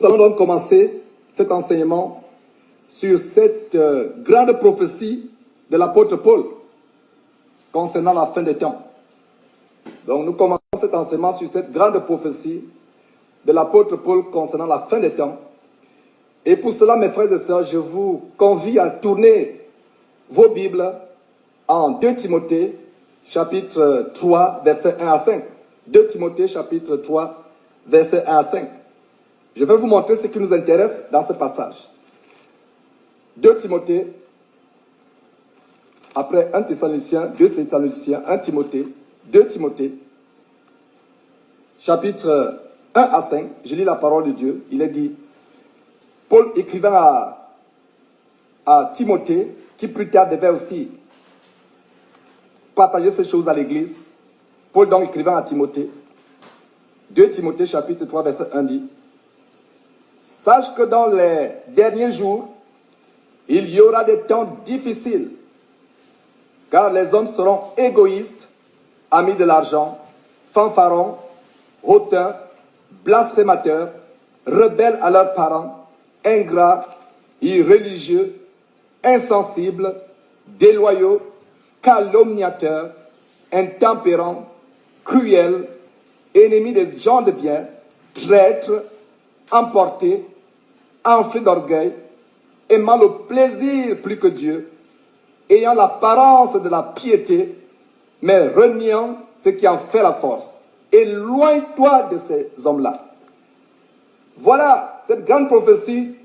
Nous allons donc commencer cet enseignement sur cette grande prophétie de l'apôtre Paul concernant la fin des temps. Donc nous commençons cet enseignement sur cette grande prophétie de l'apôtre Paul concernant la fin des temps. Et pour cela, mes frères et sœurs, je vous convie à tourner vos Bibles en 2 Timothée, chapitre 3, versets 1 à 5. 2 Timothée, chapitre 3, versets 1 à 5. Je vais vous montrer ce qui nous intéresse dans ce passage. 2 Timothée, après 1 Thessaloniciens, 2 Thessaloniciens, 1 Timothée, 2 Timothée, chapitre 1 à 5, je lis la parole de Dieu. Il est dit, Paul écrivant à Timothée, qui plus tard devait aussi partager ces choses à l'église. Paul donc écrivant à Timothée, 2 Timothée chapitre 3 verset 1 dit, sache que dans les derniers jours, il y aura des temps difficiles, car les hommes seront égoïstes, amis de l'argent, fanfarons, hautains, blasphémateurs, rebelles à leurs parents, ingrats, irréligieux, insensibles, déloyaux, calomniateurs, intempérants, cruels, ennemis des gens de bien, traîtres, emportés, enflés d'orgueil, aimant le plaisir plus que Dieu, ayant l'apparence de la piété, mais reniant ce qui en fait la force. Éloigne-toi de ces hommes-là. Voilà cette grande prophétie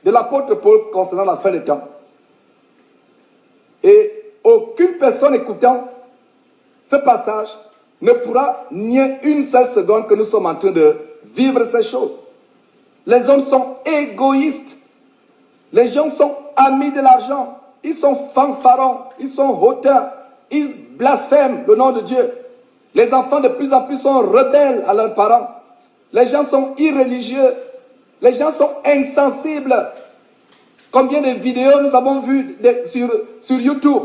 de l'apôtre Paul concernant la fin des temps. Et aucune personne écoutant ce passage ne pourra nier une seule seconde que nous sommes en train de vivre ces choses. Les hommes sont égoïstes. Les gens sont amis de l'argent. Ils sont fanfarons. Ils sont hautains. Ils blasphèment le nom de Dieu. Les enfants de plus en plus sont rebelles à leurs parents. Les gens sont irréligieux. Les gens sont insensibles. Combien de vidéos nous avons vues sur YouTube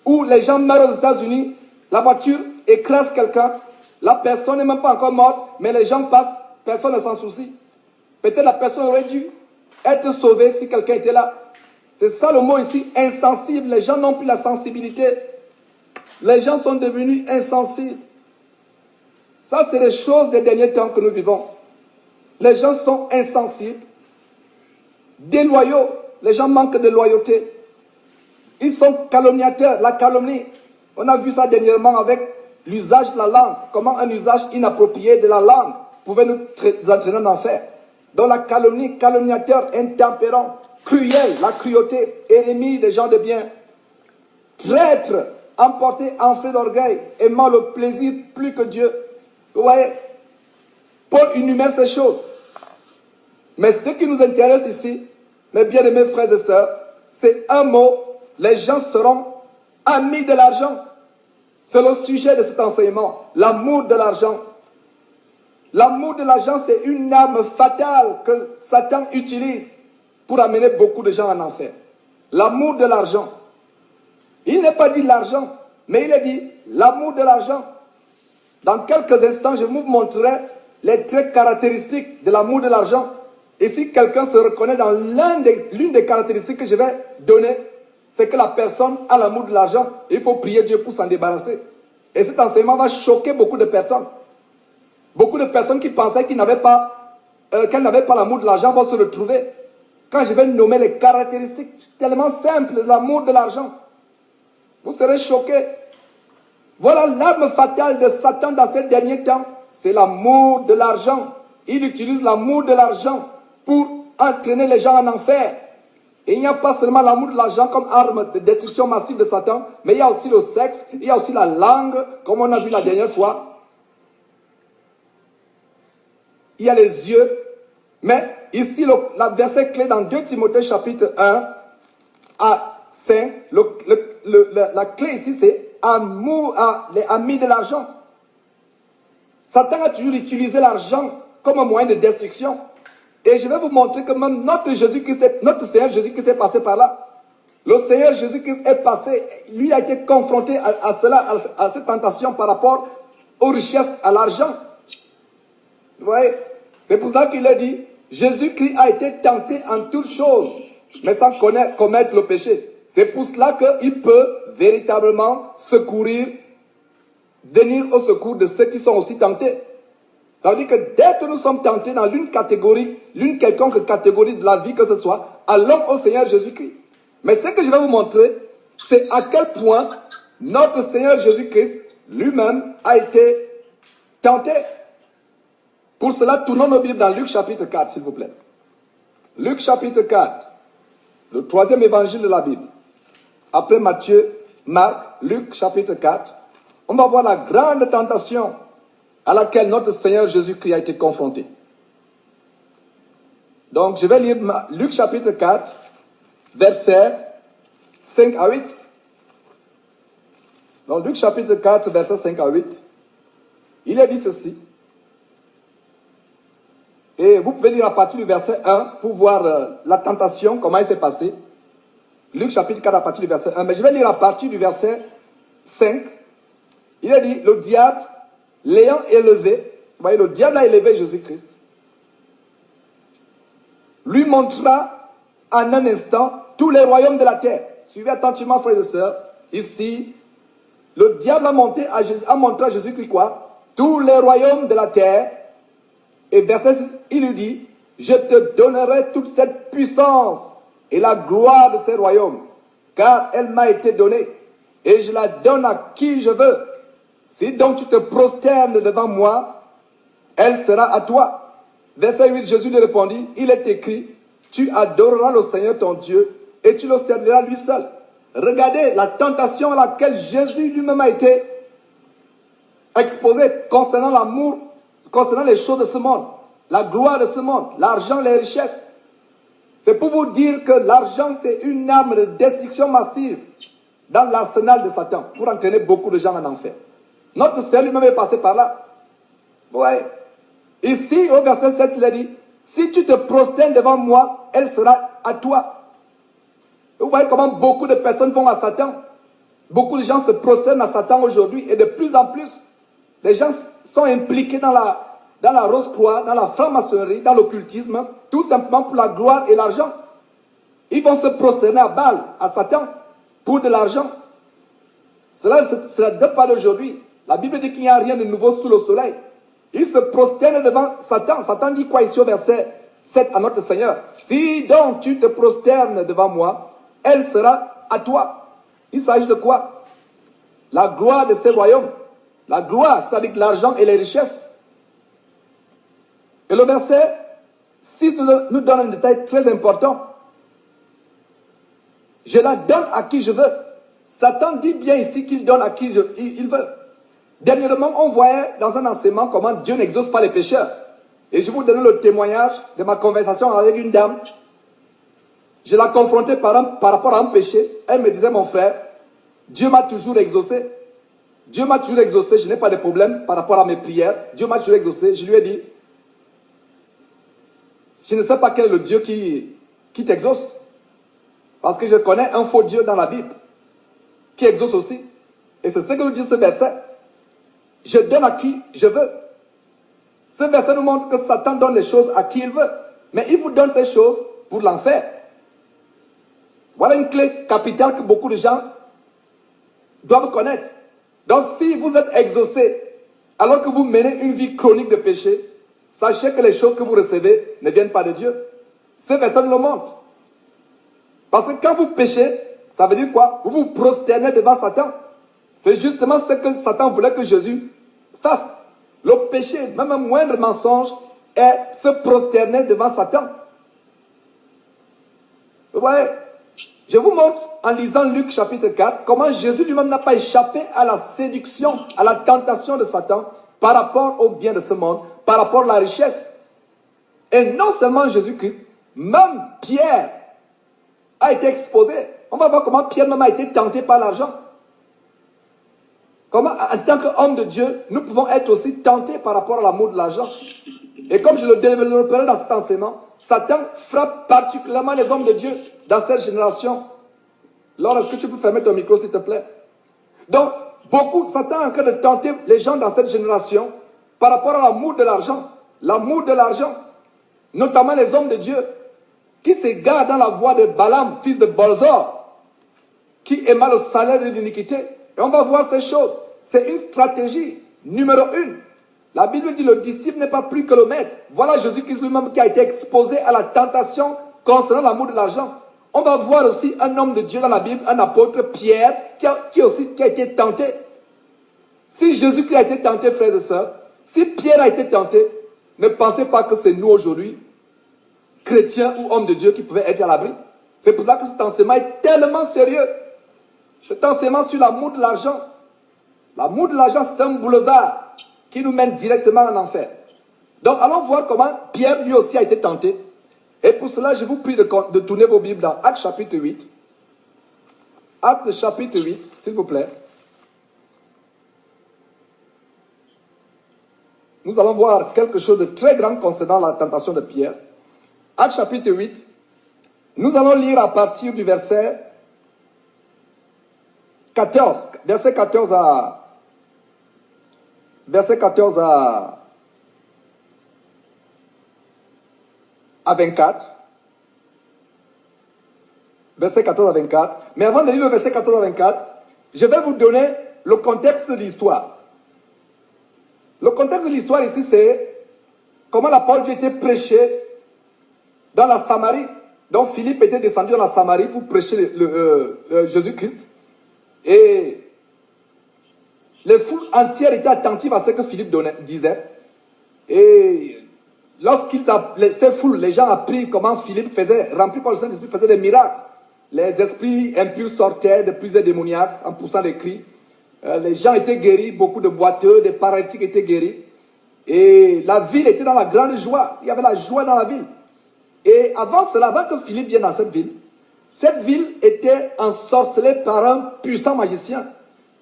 où les gens meurent aux États-Unis, la voiture écrase quelqu'un, la personne n'est même pas encore morte, mais les gens passent, personne ne s'en soucie. Peut-être la personne aurait dû être sauvée si quelqu'un était là. C'est ça le mot ici, insensible. Les gens n'ont plus la sensibilité. Les gens sont devenus insensibles. Ça, c'est les choses des derniers temps que nous vivons. Les gens sont insensibles, déloyaux. Les gens manquent de loyauté. Ils sont calomniateurs, la calomnie. On a vu ça dernièrement avec l'usage de la langue. Comment un usage inapproprié de la langue pouvait nous entraîner en enfer. Donc la calomnie, calomniateur, intempérant, cruel, la cruauté, ennemi des gens de bien, traître, emporté, enflé d'orgueil, aimant le plaisir plus que Dieu. Vous voyez, Paul énumère ces choses. Mais ce qui nous intéresse ici, mes bien-aimés frères et sœurs, c'est un mot, les gens seront amis de l'argent. C'est le sujet de cet enseignement, l'amour de l'argent. L'amour de l'argent, c'est une arme fatale que Satan utilise pour amener beaucoup de gens en enfer. L'amour de l'argent. Il n'est pas dit l'argent, mais il est dit l'amour de l'argent. Dans quelques instants, je vous montrerai les traits caractéristiques de l'amour de l'argent. Et si quelqu'un se reconnaît dans l'une des caractéristiques que je vais donner, c'est que la personne a l'amour de l'argent. Il faut prier Dieu pour s'en débarrasser. Et cet enseignement va choquer beaucoup de personnes. Beaucoup de personnes qui pensaient qu'elles n'avaient pas l'amour de l'argent vont se retrouver. Quand je vais nommer les caractéristiques tellement simples de l'amour de l'argent, vous serez choqués. Voilà l'arme fatale de Satan dans ces derniers temps. C'est l'amour de l'argent. Il utilise l'amour de l'argent pour entraîner les gens en enfer. Et il n'y a pas seulement l'amour de l'argent comme arme de destruction massive de Satan, mais il y a aussi le sexe, il y a aussi la langue, comme on a vu la dernière fois. Il y a les yeux. Mais ici, la verset clé dans 2 Timothée chapitre 1 à 5, la clé ici c'est amour, les amis de l'argent. Satan a toujours utilisé l'argent comme un moyen de destruction. Et je vais vous montrer que même notre Seigneur Jésus-Christ est passé par là. Le Seigneur Jésus-Christ est passé, lui a été confronté à cela, à cette tentation par rapport aux richesses, à l'argent. Vous voyez, c'est pour ça qu'il a dit, Jésus-Christ a été tenté en toutes choses, mais sans commettre le péché. C'est pour cela qu'il peut véritablement secourir, venir au secours de ceux qui sont aussi tentés. Ça veut dire que dès que nous sommes tentés dans l'une catégorie, l'une quelconque catégorie de la vie que ce soit, allons au Seigneur Jésus-Christ. Mais ce que je vais vous montrer, c'est à quel point notre Seigneur Jésus-Christ lui-même a été tenté. Pour cela, tournons nos Bibles dans Luc chapitre 4, s'il vous plaît. Luc chapitre 4, le troisième évangile de la Bible. Après Matthieu, Marc, Luc chapitre 4, on va voir la grande tentation à laquelle notre Seigneur Jésus-Christ a été confronté. Donc, je vais lire Luc chapitre 4, versets 5 à 8. Donc, Luc chapitre 4, versets 5 à 8. Il est dit ceci. Et vous pouvez lire à partir du verset 1 pour voir la tentation, comment elle s'est passée. Luc chapitre 4 à partir du verset 1. Mais je vais lire à partir du verset 5. Il est dit, le diable, l'ayant élevé, vous voyez, le diable a élevé Jésus-Christ, lui montra en un instant tous les royaumes de la terre. Suivez attentivement, frères et sœurs. Ici, le diable a montré à Jésus-Christ quoi? Tous les royaumes de la terre. Et verset 6, il lui dit, je te donnerai toute cette puissance et la gloire de ces royaumes, car elle m'a été donnée, et je la donne à qui je veux. Si donc tu te prosternes devant moi, elle sera à toi. Verset 8, Jésus lui répondit, il est écrit, tu adoreras le Seigneur ton Dieu, et tu le serviras lui seul. Regardez la tentation à laquelle Jésus lui-même a été exposé concernant l'amour, concernant les choses de ce monde, la gloire de ce monde, l'argent, les richesses. C'est pour vous dire que l'argent, c'est une arme de destruction massive dans l'arsenal de Satan, pour entraîner beaucoup de gens en enfer. Notre Seigneur lui-même est passé par là. Vous voyez? Ici, au verset 7, il a dit, si tu te prosternes devant moi, elle sera à toi. Vous voyez comment beaucoup de personnes vont à Satan. Beaucoup de gens se prosternent à Satan aujourd'hui, et de plus en plus, les gens sont impliqués dans la Rose-Croix, dans la franc-maçonnerie, dans l'occultisme, tout simplement pour la gloire et l'argent. Ils vont se prosterner à Baal, à Satan, pour de l'argent. Cela ne date pas d'aujourd'hui. La Bible dit qu'il n'y a rien de nouveau sous le soleil. Ils se prosternent devant Satan. Satan dit quoi ici au verset 7 à notre Seigneur? Si donc tu te prosternes devant moi, elle sera à toi. Il s'agit de quoi? La gloire de ces royaumes. La gloire, c'est-à-dire l'argent et les richesses. Et le verset 6 nous donne un détail très important. Je la donne à qui je veux. Satan dit bien ici qu'il donne à qui il veut. Dernièrement, on voyait dans un enseignement comment Dieu n'exauce pas les pécheurs. Et je vous donne le témoignage de ma conversation avec une dame. Je la confrontais par rapport à un péché. Elle me disait, mon frère, Dieu m'a toujours exaucé. Dieu m'a toujours exaucé, je n'ai pas de problème par rapport à mes prières. Dieu m'a toujours exaucé. Je lui ai dit, je ne sais pas quel est le Dieu qui t'exauce. Parce que je connais un faux Dieu dans la Bible qui exauce aussi. Et c'est ce que nous dit ce verset. Je donne à qui je veux. Ce verset nous montre que Satan donne les choses à qui il veut. Mais il vous donne ces choses pour l'enfer. Voilà une clé capitale que beaucoup de gens doivent connaître. Donc si vous êtes exaucé alors que vous menez une vie chronique de péché, sachez que les choses que vous recevez ne viennent pas de Dieu. Ce verset nous le montre. Parce que quand vous péchez, ça veut dire quoi? Vous vous prosternez devant Satan. C'est justement ce que Satan voulait que Jésus fasse. Le péché, même un moindre mensonge, est se prosterner devant Satan. Vous voyez? Je vous montre en lisant Luc chapitre 4 comment Jésus lui-même n'a pas échappé à la séduction, à la tentation de Satan par rapport au bien de ce monde, par rapport à la richesse. Et non seulement Jésus-Christ, même Pierre a été exposé. On va voir comment Pierre même a été tenté par l'argent. Comment, en tant qu'homme de Dieu, nous pouvons être aussi tentés par rapport à l'amour de l'argent. Et comme je le développerai dans cet enseignement, Satan frappe particulièrement les hommes de Dieu dans cette génération. Laure, est-ce que tu peux fermer ton micro, s'il te plaît? Donc, Satan est en train de tenter les gens dans cette génération par rapport à l'amour de l'argent. L'amour de l'argent. notamment les hommes de Dieu, qui s'égarent dans la voie de Balaam, fils de Bolzor, qui aima le salaire de l'iniquité. Et on va voir ces choses. C'est une stratégie numéro 1. La Bible dit le disciple n'est pas plus que le maître. Voilà Jésus-Christ lui-même qui a été exposé à la tentation concernant l'amour de l'argent. On va voir aussi un homme de Dieu dans la Bible, un apôtre, Pierre, qui a été tenté. Si Jésus-Christ a été tenté, frères et sœurs, si Pierre a été tenté, ne pensez pas que c'est nous aujourd'hui, chrétiens ou hommes de Dieu, qui pouvaient être à l'abri. C'est pour ça que cet enseignement est tellement sérieux. Cet enseignement sur l'amour de l'argent. L'amour de l'argent, c'est un boulevard qui nous mène directement en enfer. Donc, allons voir comment Pierre, lui aussi, a été tenté. Et pour cela, je vous prie de tourner vos Bibles dans Actes chapitre 8. Actes chapitre 8, s'il vous plaît. Nous allons voir quelque chose de très grand concernant la tentation de Pierre. Actes chapitre 8. Nous allons lire à partir du verset 14. Verset 14 à 24. Verset 14 à 24. Mais avant de lire le verset 14 à 24, je vais vous donner le contexte de l'histoire. Le contexte de l'histoire ici, c'est comment la parole de Dieu était prêchée dans la Samarie. Donc Philippe était descendu dans la Samarie pour prêcher Jésus-Christ. Et les foules entières étaient attentives à ce que Philippe disait. Et ces foules, les gens apprirent comment Philippe faisait, rempli par le Saint-Esprit, faisait des miracles. Les esprits impurs sortaient de plusieurs démoniaques en poussant des cris. Les gens étaient guéris, beaucoup de boiteux, des paralytiques étaient guéris. Et la ville était dans la grande joie. Il y avait la joie dans la ville. Et avant cela, avant que Philippe vienne dans cette ville était ensorcelée par un puissant magicien.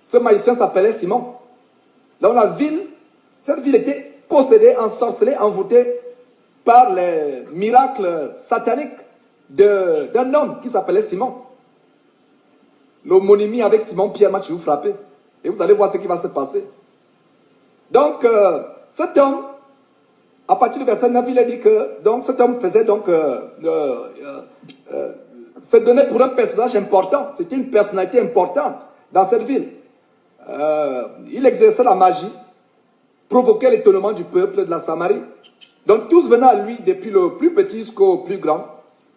Ce magicien s'appelait Simon. Donc cette ville était possédée, ensorcelée, envoûtée par les miracles sataniques d'un homme qui s'appelait Simon. L'homonymie avec Simon Pierre m'a toujours frappé. Et vous allez voir ce qui va se passer. Donc, cet homme, à partir du verset 9, il a dit que donc, cet homme faisait donc se donnait pour un personnage important. C'était une personnalité importante dans cette ville. Il exerçait la magie, provoquait l'étonnement du peuple de la Samarie. Donc tous venaient à lui, depuis le plus petit jusqu'au plus grand.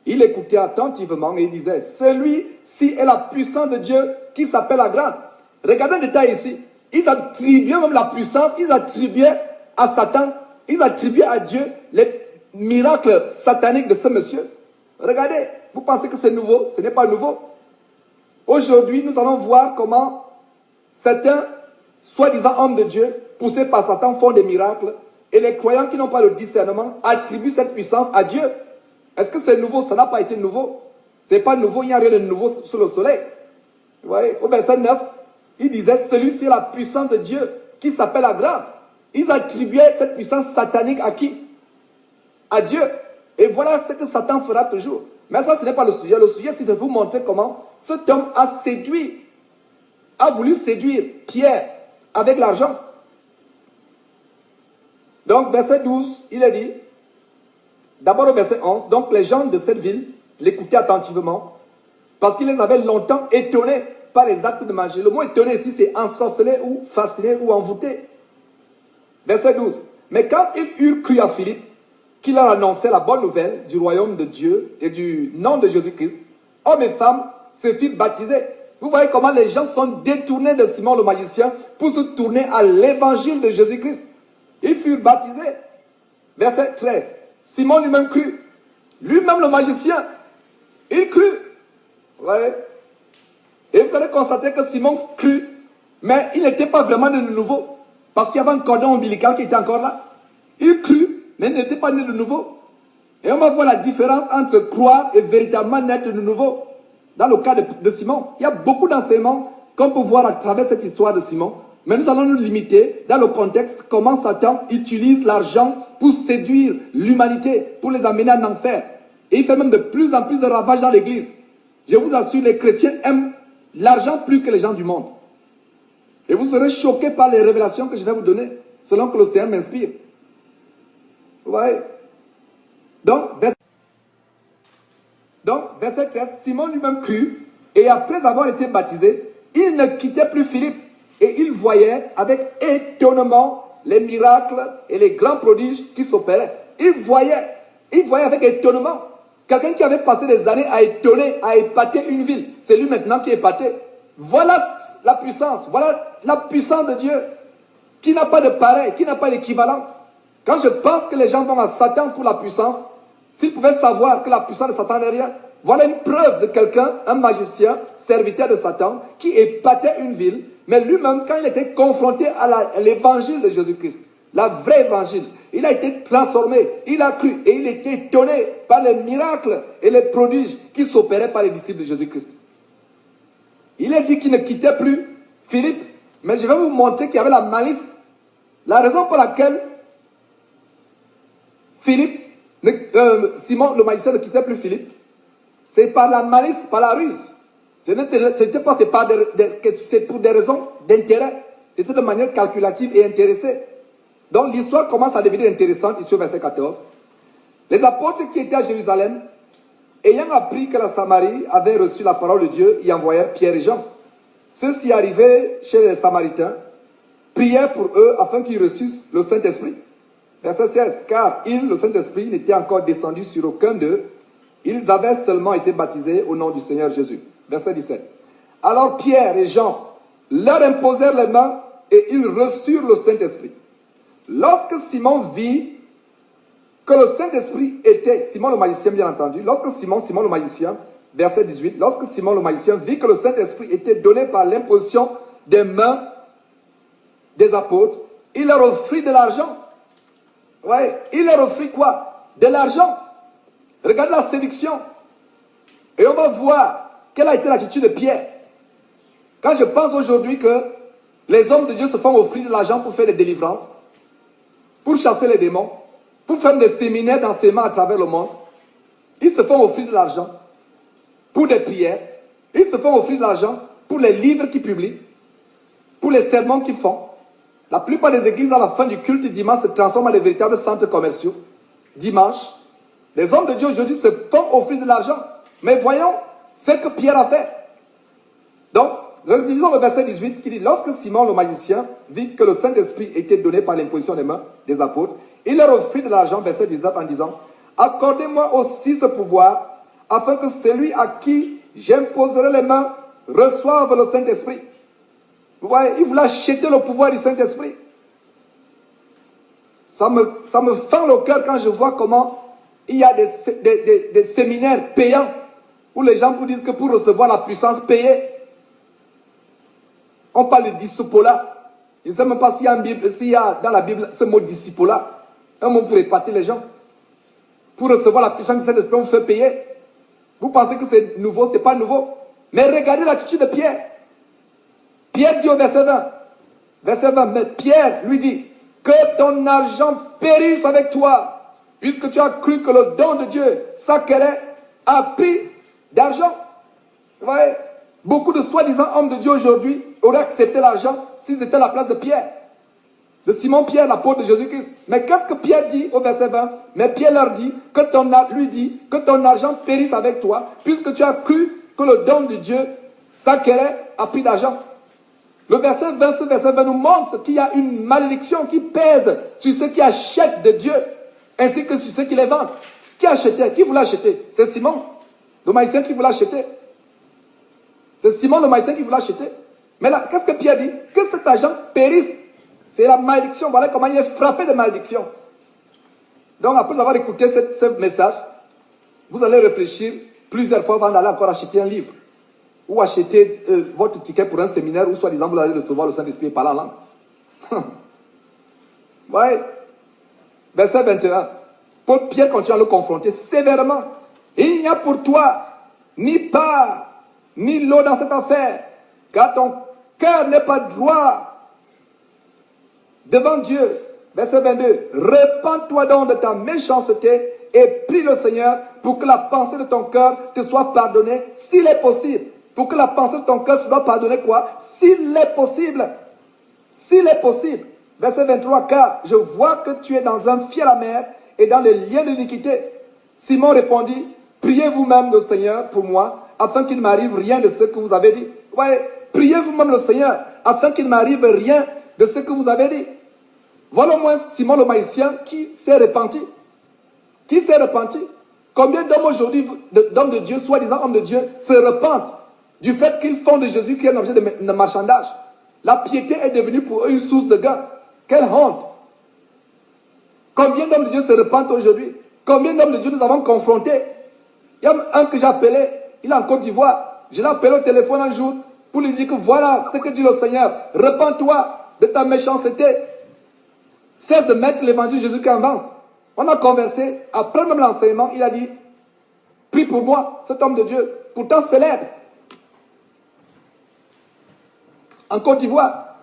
Il écoutait attentivement et il disait, celui-ci est la puissance de Dieu qui s'appelle la grande. Regardez le détail ici. Ils attribuaient même la puissance, ils attribuaient à Satan, ils attribuaient à Dieu les miracles sataniques de ce monsieur. Regardez, vous pensez que c'est nouveau? Ce n'est pas nouveau. Aujourd'hui, nous allons voir comment certains, soi-disant hommes de Dieu, poussés par Satan, font des miracles. Et les croyants qui n'ont pas le discernement attribuent cette puissance à Dieu. Est-ce que c'est nouveau? Ça n'a pas été nouveau. Ce n'est pas nouveau, il n'y a rien de nouveau sous le soleil. Vous voyez, au verset 9, il disait, celui-ci est la puissance de Dieu qui s'appelle la grande. Ils attribuaient cette puissance satanique à qui? À Dieu. Et voilà ce que Satan fera toujours. Mais ça, ce n'est pas le sujet. Le sujet, c'est de vous montrer comment cet homme a voulu séduire Pierre avec l'argent. Donc, verset 12, il a dit, d'abord au verset 11, donc les gens de cette ville l'écoutaient attentivement parce qu'ils les avaient longtemps étonnés par les actes de magie. Le mot étonné ici, c'est ensorcelé ou fasciné ou envoûté. Verset 12. Mais quand ils eurent cru à Philippe, qui leur annonçait la bonne nouvelle du royaume de Dieu et du nom de Jésus-Christ, hommes et femmes se firent baptiser. Vous voyez comment les gens sont détournés de Simon le magicien pour se tourner à l'évangile de Jésus-Christ. Ils furent baptisés. Verset 13. Simon lui-même crut. Lui-même le magicien, il crut. Vous voyez? Et vous allez constater que Simon crut, mais il n'était pas vraiment né de nouveau. Parce qu'il y avait un cordon ombilical qui était encore là. Il crut, mais il n'était pas né de nouveau. Et on va voir la différence entre croire et véritablement naître de nouveau. Dans le cas de Simon, il y a beaucoup d'enseignements qu'on peut voir à travers cette histoire de Simon. Mais nous allons nous limiter dans le contexte comment Satan utilise l'argent pour séduire l'humanité, pour les amener en enfer. Et il fait même de plus en plus de ravages dans l'église. Je vous assure, les chrétiens aiment l'argent plus que les gens du monde. Et vous serez choqués par les révélations que je vais vous donner, selon que l'océan m'inspire. Vous voyez? Donc, verset 13, Simon lui-même crut, et après avoir été baptisé, il ne quittait plus Philippe, et il voyait avec étonnement les miracles et les grands prodiges qui s'opéraient. Il voyait avec étonnement. Quelqu'un qui avait passé des années à étonner, à épater une ville, c'est lui maintenant qui est épaté. Voilà la puissance de Dieu, qui n'a pas de pareil, qui n'a pas d'équivalent. Quand je pense que les gens vont à Satan pour la puissance, s'ils pouvaient savoir que la puissance de Satan n'est rien, voilà une preuve de quelqu'un, un magicien, serviteur de Satan, qui épatait une ville, mais lui-même, quand il était confronté à l'évangile de Jésus-Christ, la vraie évangile, il a été transformé, il a cru et il était étonné par les miracles et les prodiges qui s'opéraient par les disciples de Jésus-Christ. Il est dit qu'il ne quittait plus Philippe, mais je vais vous montrer qu'il y avait la malice. La raison pour laquelle Simon le magicien ne quittait plus Philippe, c'est par la malice, par la ruse. Ce n'était pas c'est pour des raisons d'intérêt. C'était de manière calculative et intéressée. Donc l'histoire commence à devenir intéressante ici au verset 14. Les apôtres qui étaient à Jérusalem, ayant appris que la Samarie avait reçu la parole de Dieu, y envoyèrent Pierre et Jean. Ceux-ci arrivaient chez les Samaritains, prièrent pour eux afin qu'ils reçussent le Saint-Esprit. Verset 16. Car le Saint-Esprit, n'était encore descendu sur aucun d'eux. Ils avaient seulement été baptisés au nom du Seigneur Jésus. Verset 17. Alors Pierre et Jean leur imposèrent les mains et ils reçurent le Saint-Esprit. Lorsque Simon vit que le Saint-Esprit était, Simon le magicien bien entendu, lorsque Simon le magicien, verset 18, lorsque Simon le magicien vit que le Saint-Esprit était donné par l'imposition des mains des apôtres, il leur offrit de l'argent. Ouais, il leur offrit quoi? De l'argent. Regardez la séduction. Et on va voir quelle a été l'attitude de Pierre. Quand je pense aujourd'hui que les hommes de Dieu se font offrir de l'argent pour faire des délivrances, pour chasser les démons, pour faire des séminaires d'enseignement à travers le monde, ils se font offrir de l'argent pour des prières, ils se font offrir de l'argent pour les livres qu'ils publient, pour les sermons qu'ils font. La plupart des églises à la fin du culte dimanche se transforment en des véritables centres commerciaux. Dimanche, les hommes de Dieu aujourd'hui se font offrir de l'argent. Mais voyons ce que Pierre a fait. Donc, lisons le verset 18 qui dit, lorsque Simon le magicien vit que le Saint-Esprit était donné par l'imposition des mains des apôtres, il leur offrit de l'argent, verset 19, en disant, accordez-moi aussi ce pouvoir, afin que celui à qui j'imposerai les mains reçoive le Saint-Esprit. Vous voyez, il voulait acheter le pouvoir du Saint-Esprit. Ça me fend le cœur quand je vois comment il y a des séminaires payants où les gens vous disent que pour recevoir la puissance payée, on parle de discipola. Je ne sais même pas s'il y a dans la Bible ce mot discipola, un mot pour épater les gens. Pour recevoir la puissance du Saint-Esprit, on vous fait payer. Vous pensez que c'est nouveau, ce n'est pas nouveau. Mais regardez l'attitude de Pierre. Pierre dit au verset 20, mais Pierre lui dit, que ton argent périsse avec toi, puisque tu as cru que le don de Dieu s'acquérait à prix d'argent. Vous voyez, beaucoup de soi-disant hommes de Dieu aujourd'hui auraient accepté l'argent s'ils étaient à la place de Pierre, de Simon-Pierre, l'apôtre de Jésus-Christ. Mais qu'est-ce que Pierre dit au verset 20? Mais Pierre leur dit, lui dit, que ton argent périsse avec toi, puisque tu as cru que le don de Dieu s'acquérait à prix d'argent. Le verset 20, ce verset 20 nous montre qu'il y a une malédiction qui pèse sur ceux qui achètent de Dieu, ainsi que sur ceux qui les vendent. Qui achetait? Qui voulait acheter? C'est Simon, le magicien qui voulait acheter. C'est Simon le magicien qui voulait acheter. Mais là, qu'est-ce que Pierre dit? Que cet argent périsse. C'est la malédiction. Voilà comment il est frappé de malédiction. Donc, après avoir écouté ce message, vous allez réfléchir plusieurs fois avant d'aller encore acheter un livre. Ou acheter votre ticket pour un séminaire où, soi-disant, vous allez recevoir le Saint-Esprit par la langue. Ouais. Verset 21. Pierre continue à le confronter sévèrement. Il n'y a pour toi ni part, ni lot dans cette affaire, car ton cœur n'est pas droit devant Dieu. Verset 22. Repends-toi donc de ta méchanceté et prie le Seigneur pour que la pensée de ton cœur te soit pardonnée, s'il est possible. Pour que la pensée de ton cœur se soit pardonnée quoi? S'il est possible. S'il est possible. Verset 23. Car je vois que tu es dans un fiel amer et dans les liens de l'iniquité. Simon répondit, priez vous-même le Seigneur pour moi, afin qu'il ne m'arrive rien de ce que vous avez dit. Vous voyez, priez vous-même le Seigneur, afin qu'il ne m'arrive rien de ce que vous avez dit. Voilà au moins Simon le magicien qui s'est repenti. Qui s'est repenti? Combien d'hommes aujourd'hui, d'hommes de Dieu, soi-disant hommes de Dieu, se repentent du fait qu'ils font de Jésus qui est un objet de marchandage? La piété est devenue pour eux une source de gain. Quelle honte! Combien d'hommes de Dieu se repentent aujourd'hui? Combien d'hommes de Dieu nous avons confrontés? Il y a un que j'ai appelé, il est en Côte d'Ivoire. Je l'ai appelé au téléphone un jour pour lui dire que voilà ce que dit le Seigneur. Repends-toi de ta méchanceté. Cesse de mettre l'évangile de Jésus en vente. On a conversé, après même l'enseignement, il a dit, prie pour moi, cet homme de Dieu, pourtant célèbre, en Côte d'Ivoire.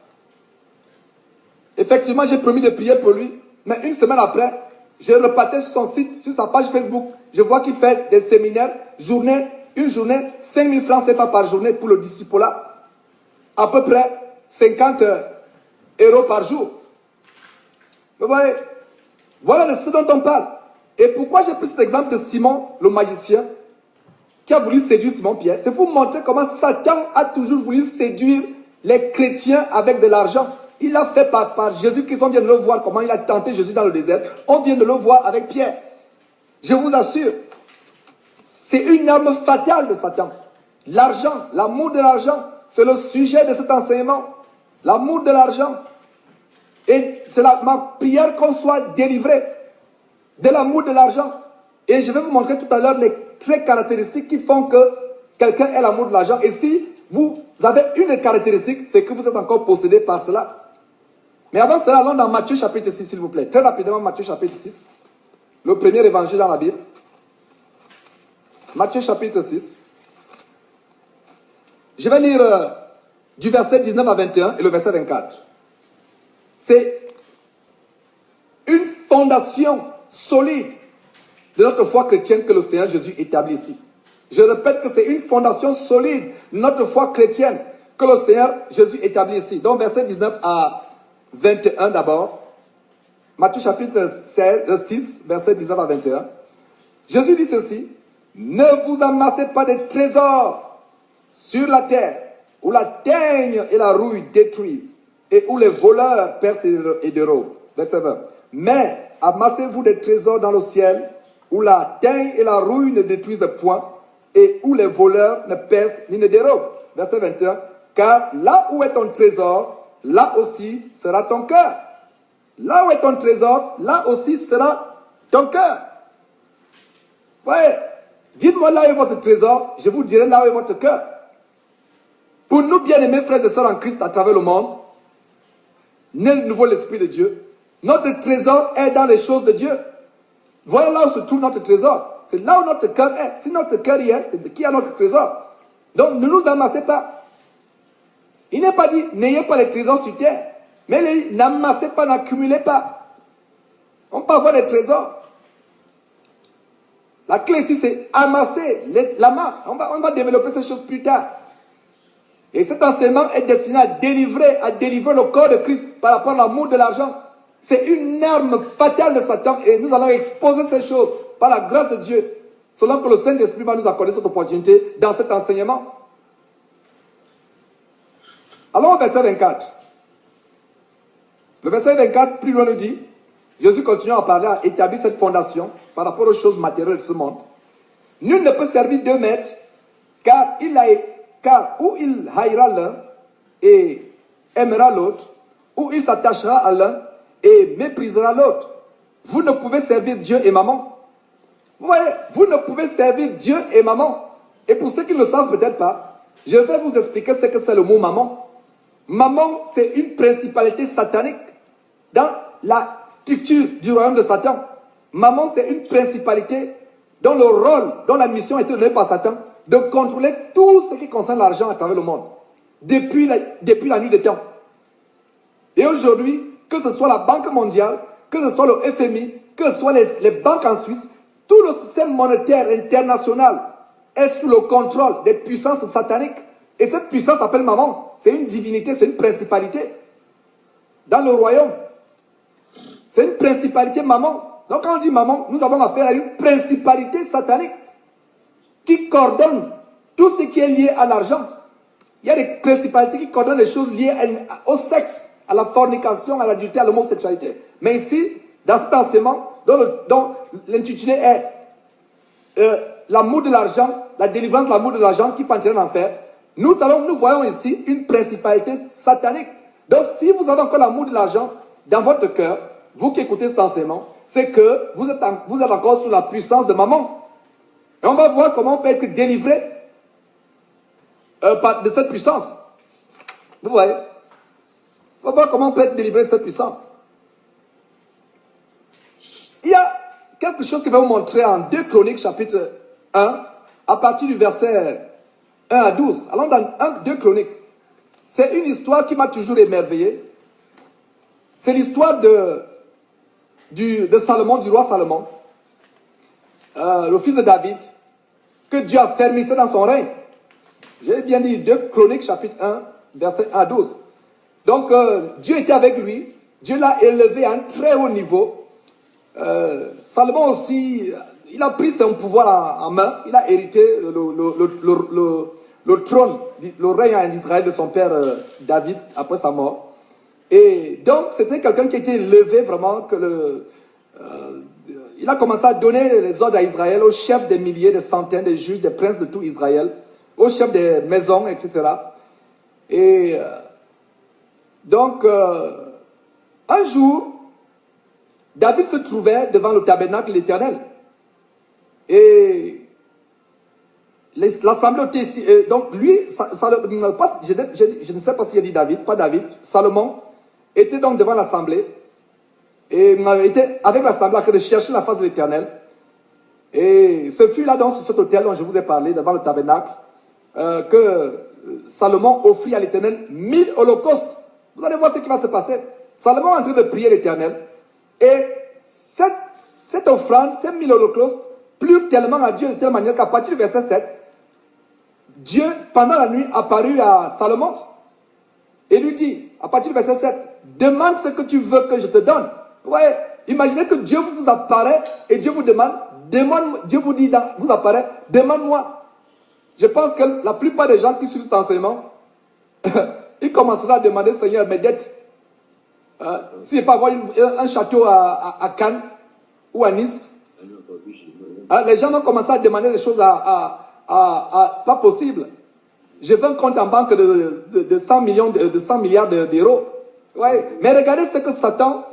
Effectivement, j'ai promis de prier pour lui, mais une semaine après, je repartais sur son site, sur sa page Facebook, je vois qu'il fait des séminaires, une journée, 5 000 francs CFA par journée pour le discipulat, à peu près 50 euros par jour. Vous voyez, voilà de ce dont on parle. Et pourquoi j'ai pris cet exemple de Simon, le magicien, qui a voulu séduire Simon-Pierre? C'est pour montrer comment Satan a toujours voulu séduire les chrétiens avec de l'argent. Il a fait par Jésus-Christ, on vient de le voir comment il a tenté Jésus dans le désert. On vient de le voir avec Pierre. Je vous assure, c'est une arme fatale de Satan. L'argent, l'amour de l'argent, c'est le sujet de cet enseignement. L'amour de l'argent. Et c'est ma prière qu'on soit délivré de l'amour de l'argent. Et je vais vous montrer tout à l'heure les traits caractéristiques qui font que quelqu'un ait l'amour de l'argent. Et si vous avez une caractéristique, c'est que vous êtes encore possédé par cela. Mais avant cela, allons dans Matthieu chapitre 6, s'il vous plaît. Très rapidement, Matthieu chapitre 6. Le premier évangile dans la Bible. Matthieu chapitre 6. Je vais lire du verset 19 à 21 et le verset 24. C'est une fondation solide de notre foi chrétienne que le Seigneur Jésus établit ici. Je répète que c'est une fondation solide de notre foi chrétienne que le Seigneur Jésus établit ici. Donc verset 19 à 21 d'abord. Matthieu chapitre 6, verset 19 à 21. Jésus dit ceci. Ne vous amassez pas de trésors sur la terre où la teigne et la rouille détruisent et où les voleurs percent et dérobent. Verset 20. Mais amassez-vous des trésors dans le ciel, où la teigne et la rouille ne détruisent point, et où les voleurs ne percent ni ne dérobent. Verset 21. Car là où est ton trésor, là aussi sera ton cœur. Là où est ton trésor, là aussi sera ton cœur. Ouais. Dites-moi là où est votre trésor, je vous dirai là où est votre cœur. Pour nous bien-aimés frères et sœurs en Christ à travers le monde, né de nouveau l'Esprit de Dieu, notre trésor est dans les choses de Dieu. Voyez là où se trouve notre trésor. C'est là où notre cœur est. Si notre cœur y est, c'est de qui a notre trésor. Donc ne nous amassez pas. Il n'est pas dit, n'ayez pas les trésors sur terre. Mais n'amassez pas, n'accumulez pas. On peut avoir des trésors. La clé ici, c'est amasser l'amas. On va développer ces choses plus tard. Et cet enseignement est destiné à délivrer le corps de Christ par rapport à l'amour de l'argent. C'est une arme fatale de Satan et nous allons exposer ces choses par la grâce de Dieu, selon que le Saint-Esprit va nous accorder cette opportunité dans cet enseignement. Allons au verset 24. Le verset 24, plus loin nous dit, Jésus continue à parler, à établir cette fondation par rapport aux choses matérielles de ce monde. Nul ne peut servir 2 maîtres, car ou il haïra l'un et aimera l'autre, ou il s'attachera à l'un et méprisera l'autre. Vous ne pouvez servir Dieu et maman. Vous voyez, vous ne pouvez servir Dieu et maman. Et pour ceux qui ne le savent peut-être pas, je vais vous expliquer ce que c'est le mot maman. Maman, c'est une principalité satanique dans la structure du royaume de Satan. Maman, c'est une principalité dont le rôle, dont la mission a été donnée par Satan, de contrôler tout ce qui concerne l'argent à travers le monde, depuis la nuit des temps. Et aujourd'hui, que ce soit la Banque mondiale, que ce soit le FMI, que ce soit les banques en Suisse, tout le système monétaire international est sous le contrôle des puissances sataniques. Et cette puissance s'appelle maman. C'est une divinité, c'est une principalité. Dans le royaume, c'est une principalité maman. Donc quand on dit maman, nous avons affaire à une principalité satanique qui coordonne tout ce qui est lié à l'argent. Il y a des principalités qui coordonnent les choses liées au sexe, à la fornication, à l'adultère, à l'homosexualité. Mais ici, dans cet enseignement, dont l'intitulé est l'amour de l'argent, la délivrance de l'amour de l'argent qui peut entrer en enfer, nous voyons ici une principalité satanique. Donc si vous avez encore l'amour de l'argent dans votre cœur, vous qui écoutez cet enseignement, c'est que vous êtes encore sous la puissance de maman. Et on va voir comment on peut être délivré de cette puissance. Vous voyez? On va voir comment on peut être délivré de cette puissance. Il y a quelque chose qui va vous montrer en 2 Chroniques chapitre 1, à partir du verset 1 à 12. Allons dans 2 Chroniques. C'est une histoire qui m'a toujours émerveillé. C'est l'histoire de Salomon, du roi Salomon, le fils de David, que Dieu a fermissé dans son règne. J'ai bien dit 2 Chroniques chapitre 1, verset 1 à 12. Donc Dieu était avec lui. Dieu l'a élevé à un très haut niveau. Salomon aussi, il a pris son pouvoir en main. Il a hérité le trône, le règne en Israël de son père David après sa mort. Et donc c'était quelqu'un qui était élevé vraiment, il a commencé à donner les ordres à Israël, aux chefs des milliers, des centaines, des juges, des princes de tout Israël, aux chefs des maisons, etc. Et donc un jour, David se trouvait devant le tabernacle de l'Éternel. Et l'assemblée était ici. Donc lui, je ne sais pas s'il a dit David, pas David, Salomon était donc devant l'assemblée. Et était avec l'assemblée en train de chercher la face de l'Éternel. Et ce fut là dans cet hôtel dont je vous ai parlé, devant le tabernacle, que Salomon offrit à l'Éternel 1000 holocaustes. Vous allez voir ce qui va se passer. Salomon est en train de prier l'Éternel. Et cette offrande, ces 1000 holocaustes, plurent tellement à Dieu de telle manière qu'à partir du verset 7, Dieu, pendant la nuit, apparut à Salomon et lui dit, à partir du verset 7, demande ce que tu veux que je te donne. Vous voyez, imaginez que Dieu vous apparaît et Dieu vous demande, Dieu vous dit, vous apparaît, demande-moi. Je pense que la plupart des gens qui suivent cet enseignement, ils commenceront à demander, Seigneur, mes dettes. Si je peux avoir un château à Cannes ou à Nice, les gens vont commencer à demander des choses pas possibles. Je veux un compte en banque de 100 milliards d'euros. Ouais. Mais regardez ce que Satan,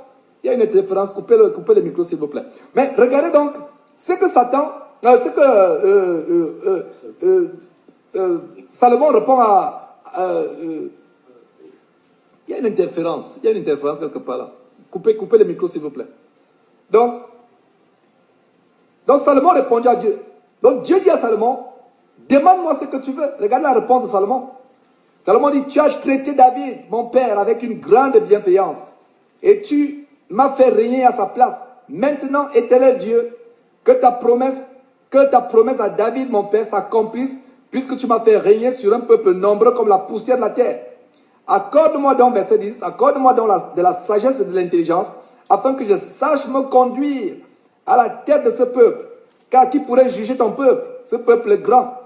il y a une interférence, coupez le micro s'il vous plaît. Mais regardez donc ce que Satan, Salomon répond il y a une interférence quelque part là. Coupez le micro s'il vous plaît. Donc Salomon répondit à Dieu. Donc Dieu dit à Salomon, demande-moi ce que tu veux. Regardez la réponse de Salomon. Salomon dit, tu as traité David, mon père, avec une grande bienveillance. Et tu m'as fait régner à sa place. Maintenant, éternel Dieu, que ta promesse à David, mon père, s'accomplisse, puisque tu m'as fait régner sur un peuple nombreux comme la poussière de la terre. Accorde-moi donc, verset 10, accorde-moi donc de la sagesse et de l'intelligence, afin que je sache me conduire à la tête de ce peuple. Car qui pourrait juger ton peuple? Ce peuple est grand.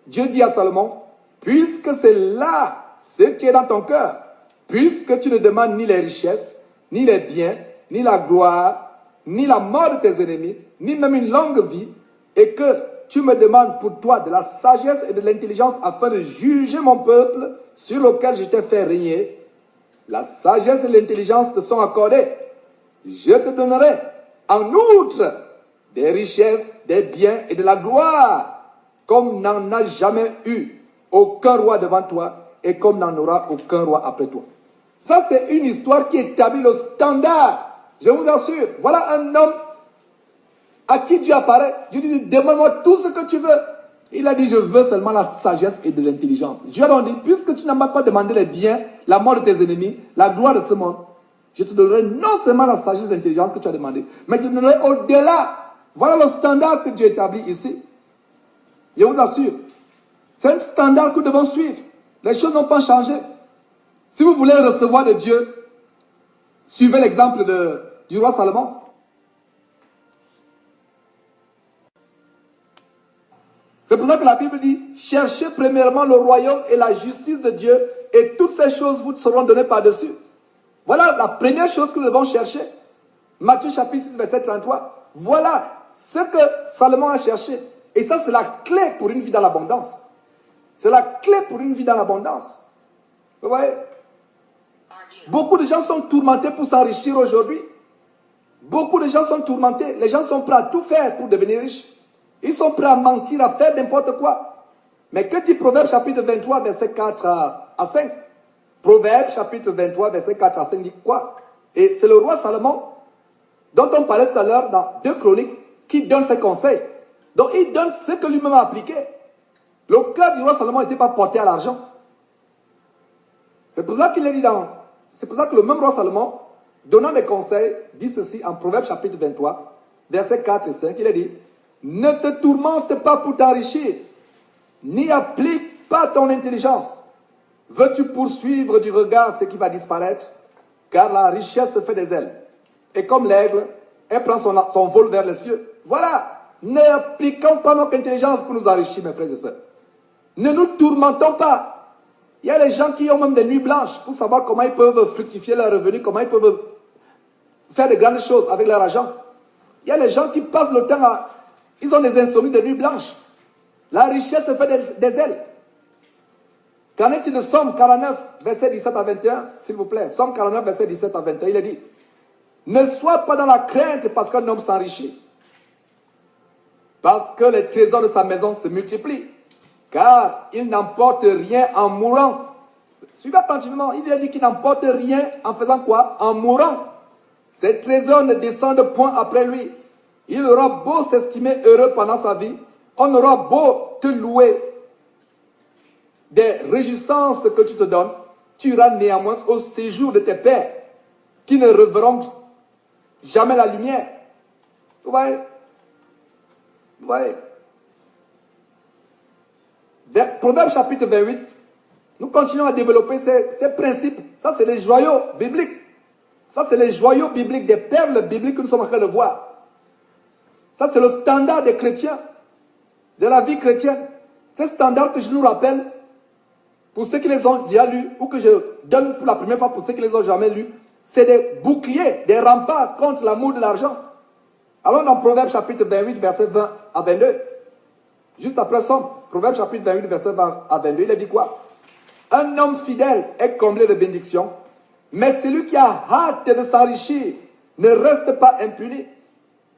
Dieu dit à Salomon, puisque c'est là ce qui est dans ton cœur, puisque tu ne demandes ni les richesses, ni les biens, ni la gloire, ni la mort de tes ennemis, ni même une longue vie, et que tu me demandes pour toi de la sagesse et de l'intelligence afin de juger mon peuple sur lequel je t'ai fait régner, la sagesse et l'intelligence te sont accordées. Je te donnerai en outre des richesses, des biens et de la gloire, comme n'en a jamais eu aucun roi devant toi et comme n'en aura aucun roi après toi. Ça, c'est une histoire qui établit le standard. Je vous assure, voilà un homme à qui Dieu apparaît. Dieu dit, demande-moi tout ce que tu veux. Il a dit, je veux seulement la sagesse et de l'intelligence. Dieu a donc dit, puisque tu n'as pas demandé les biens, la mort de tes ennemis, la gloire de ce monde, je te donnerai non seulement la sagesse et l'intelligence que tu as demandé, mais je te donnerai au-delà. Voilà le standard que Dieu établit ici. Je vous assure. C'est un standard que nous devons suivre. Les choses n'ont pas changé. Si vous voulez recevoir de Dieu, suivez l'exemple du roi Salomon. C'est pour ça que la Bible dit, cherchez premièrement le royaume et la justice de Dieu, et toutes ces choses vous seront données par-dessus. Voilà la première chose que nous devons chercher. Matthieu chapitre 6, verset 33. Voilà ce que Salomon a cherché. Et ça, c'est la clé pour une vie dans l'abondance. C'est la clé pour une vie dans l'abondance. Vous voyez? Beaucoup de gens sont tourmentés pour s'enrichir aujourd'hui. Beaucoup de gens sont tourmentés. Les gens sont prêts à tout faire pour devenir riches. Ils sont prêts à mentir, à faire n'importe quoi. Mais que dit Proverbe chapitre 23, verset 4 à 5? Proverbe chapitre 23, verset 4 à 5 dit quoi? Et c'est le roi Salomon, dont on parlait tout à l'heure dans 2 Chroniques, qui donne ses conseils. Donc il donne ce que lui-même a appliqué. Le cœur du roi Salomon n'était pas porté à l'argent. C'est pour ça qu'il est dit dans... C'est pour ça que le même roi Salomon, donnant des conseils, dit ceci en Proverbe chapitre 23, verset 4 et 5, il a dit, ne te tourmente pas pour t'enrichir, n'y applique pas ton intelligence. Veux-tu poursuivre du regard ce qui va disparaître? Car la richesse fait des ailes. Et comme l'aigle, elle prend son vol vers les cieux. Voilà. N'appliquons pas notre intelligence pour nous enrichir, mes frères et sœurs. Ne nous tourmentons pas. Il y a des gens qui ont même des nuits blanches pour savoir comment ils peuvent fructifier leurs revenus, comment ils peuvent faire de grandes choses avec leur argent. Il y a des gens qui passent le temps à... Ils ont des insomnies de nuit blanches. La richesse fait des ailes. Qu'en est-il de Somme 49, verset 17 à 21, s'il vous plaît. Somme 49, verset 17 à 21, il a dit, ne sois pas dans la crainte parce qu'un homme s'enrichit, parce que les trésors de sa maison se multiplient, car il n'emporte rien en mourant. Suivez attentivement, il a dit qu'il n'emporte rien en faisant quoi? En mourant. Ses trésors ne descendent point après lui. Il aura beau s'estimer heureux pendant sa vie, on aura beau te louer des réjouissances que tu te donnes, tu iras néanmoins au séjour de tes pères, qui ne reverront jamais la lumière. Vous voyez? Vous voyez? Proverbe chapitre 28, nous continuons à développer ces principes. Ça, c'est les joyaux bibliques. Ça, c'est les joyaux bibliques, des perles bibliques que nous sommes en train de voir. Ça, c'est le standard des chrétiens, de la vie chrétienne. C'est ce standard que je nous rappelle, pour ceux qui les ont déjà lus, ou que je donne pour la première fois pour ceux qui les ont jamais lus. C'est des boucliers, des remparts contre l'amour de l'argent. Allons dans Proverbe chapitre 28, verset 20 à 22. Juste après Somme, Proverbe chapitre 28, verset 20 à 22, il a dit quoi? Un homme fidèle est comblé de bénédictions, mais celui qui a hâte de s'enrichir ne reste pas impuni.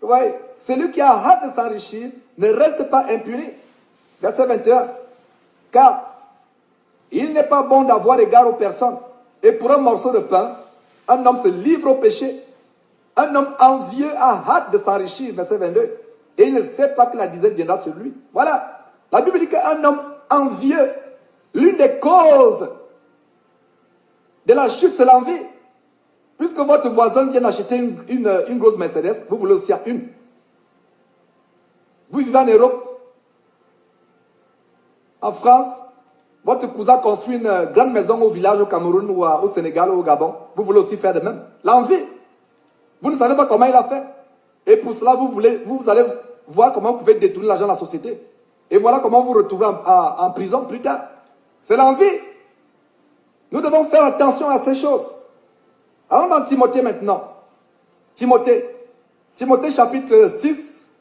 Vous voyez? Celui qui a hâte de s'enrichir ne reste pas impuni. Verset 21. Car il n'est pas bon d'avoir égard aux personnes. Et pour un morceau de pain, un homme se livre au péché. Un homme envieux a hâte de s'enrichir. Verset 22. Et il ne sait pas que la disette viendra sur lui. Voilà. La Bible dit qu'un homme envieux, l'une des causes de la chute, c'est l'envie. Puisque votre voisin vient d'acheter une grosse Mercedes, vous voulez aussi une. Vous vivez en Europe, en France, votre cousin construit une grande maison au village, au Cameroun, ou au Sénégal, ou au Gabon. Vous voulez aussi faire de même. L'envie. Vous ne savez pas comment il a fait. Et pour cela, vous allez voir comment vous pouvez détourner l'argent de la société. Et voilà comment vous vous retrouvez en prison plus tard. C'est l'envie. Nous devons faire attention à ces choses. Allons dans Timothée maintenant. Timothée chapitre 6.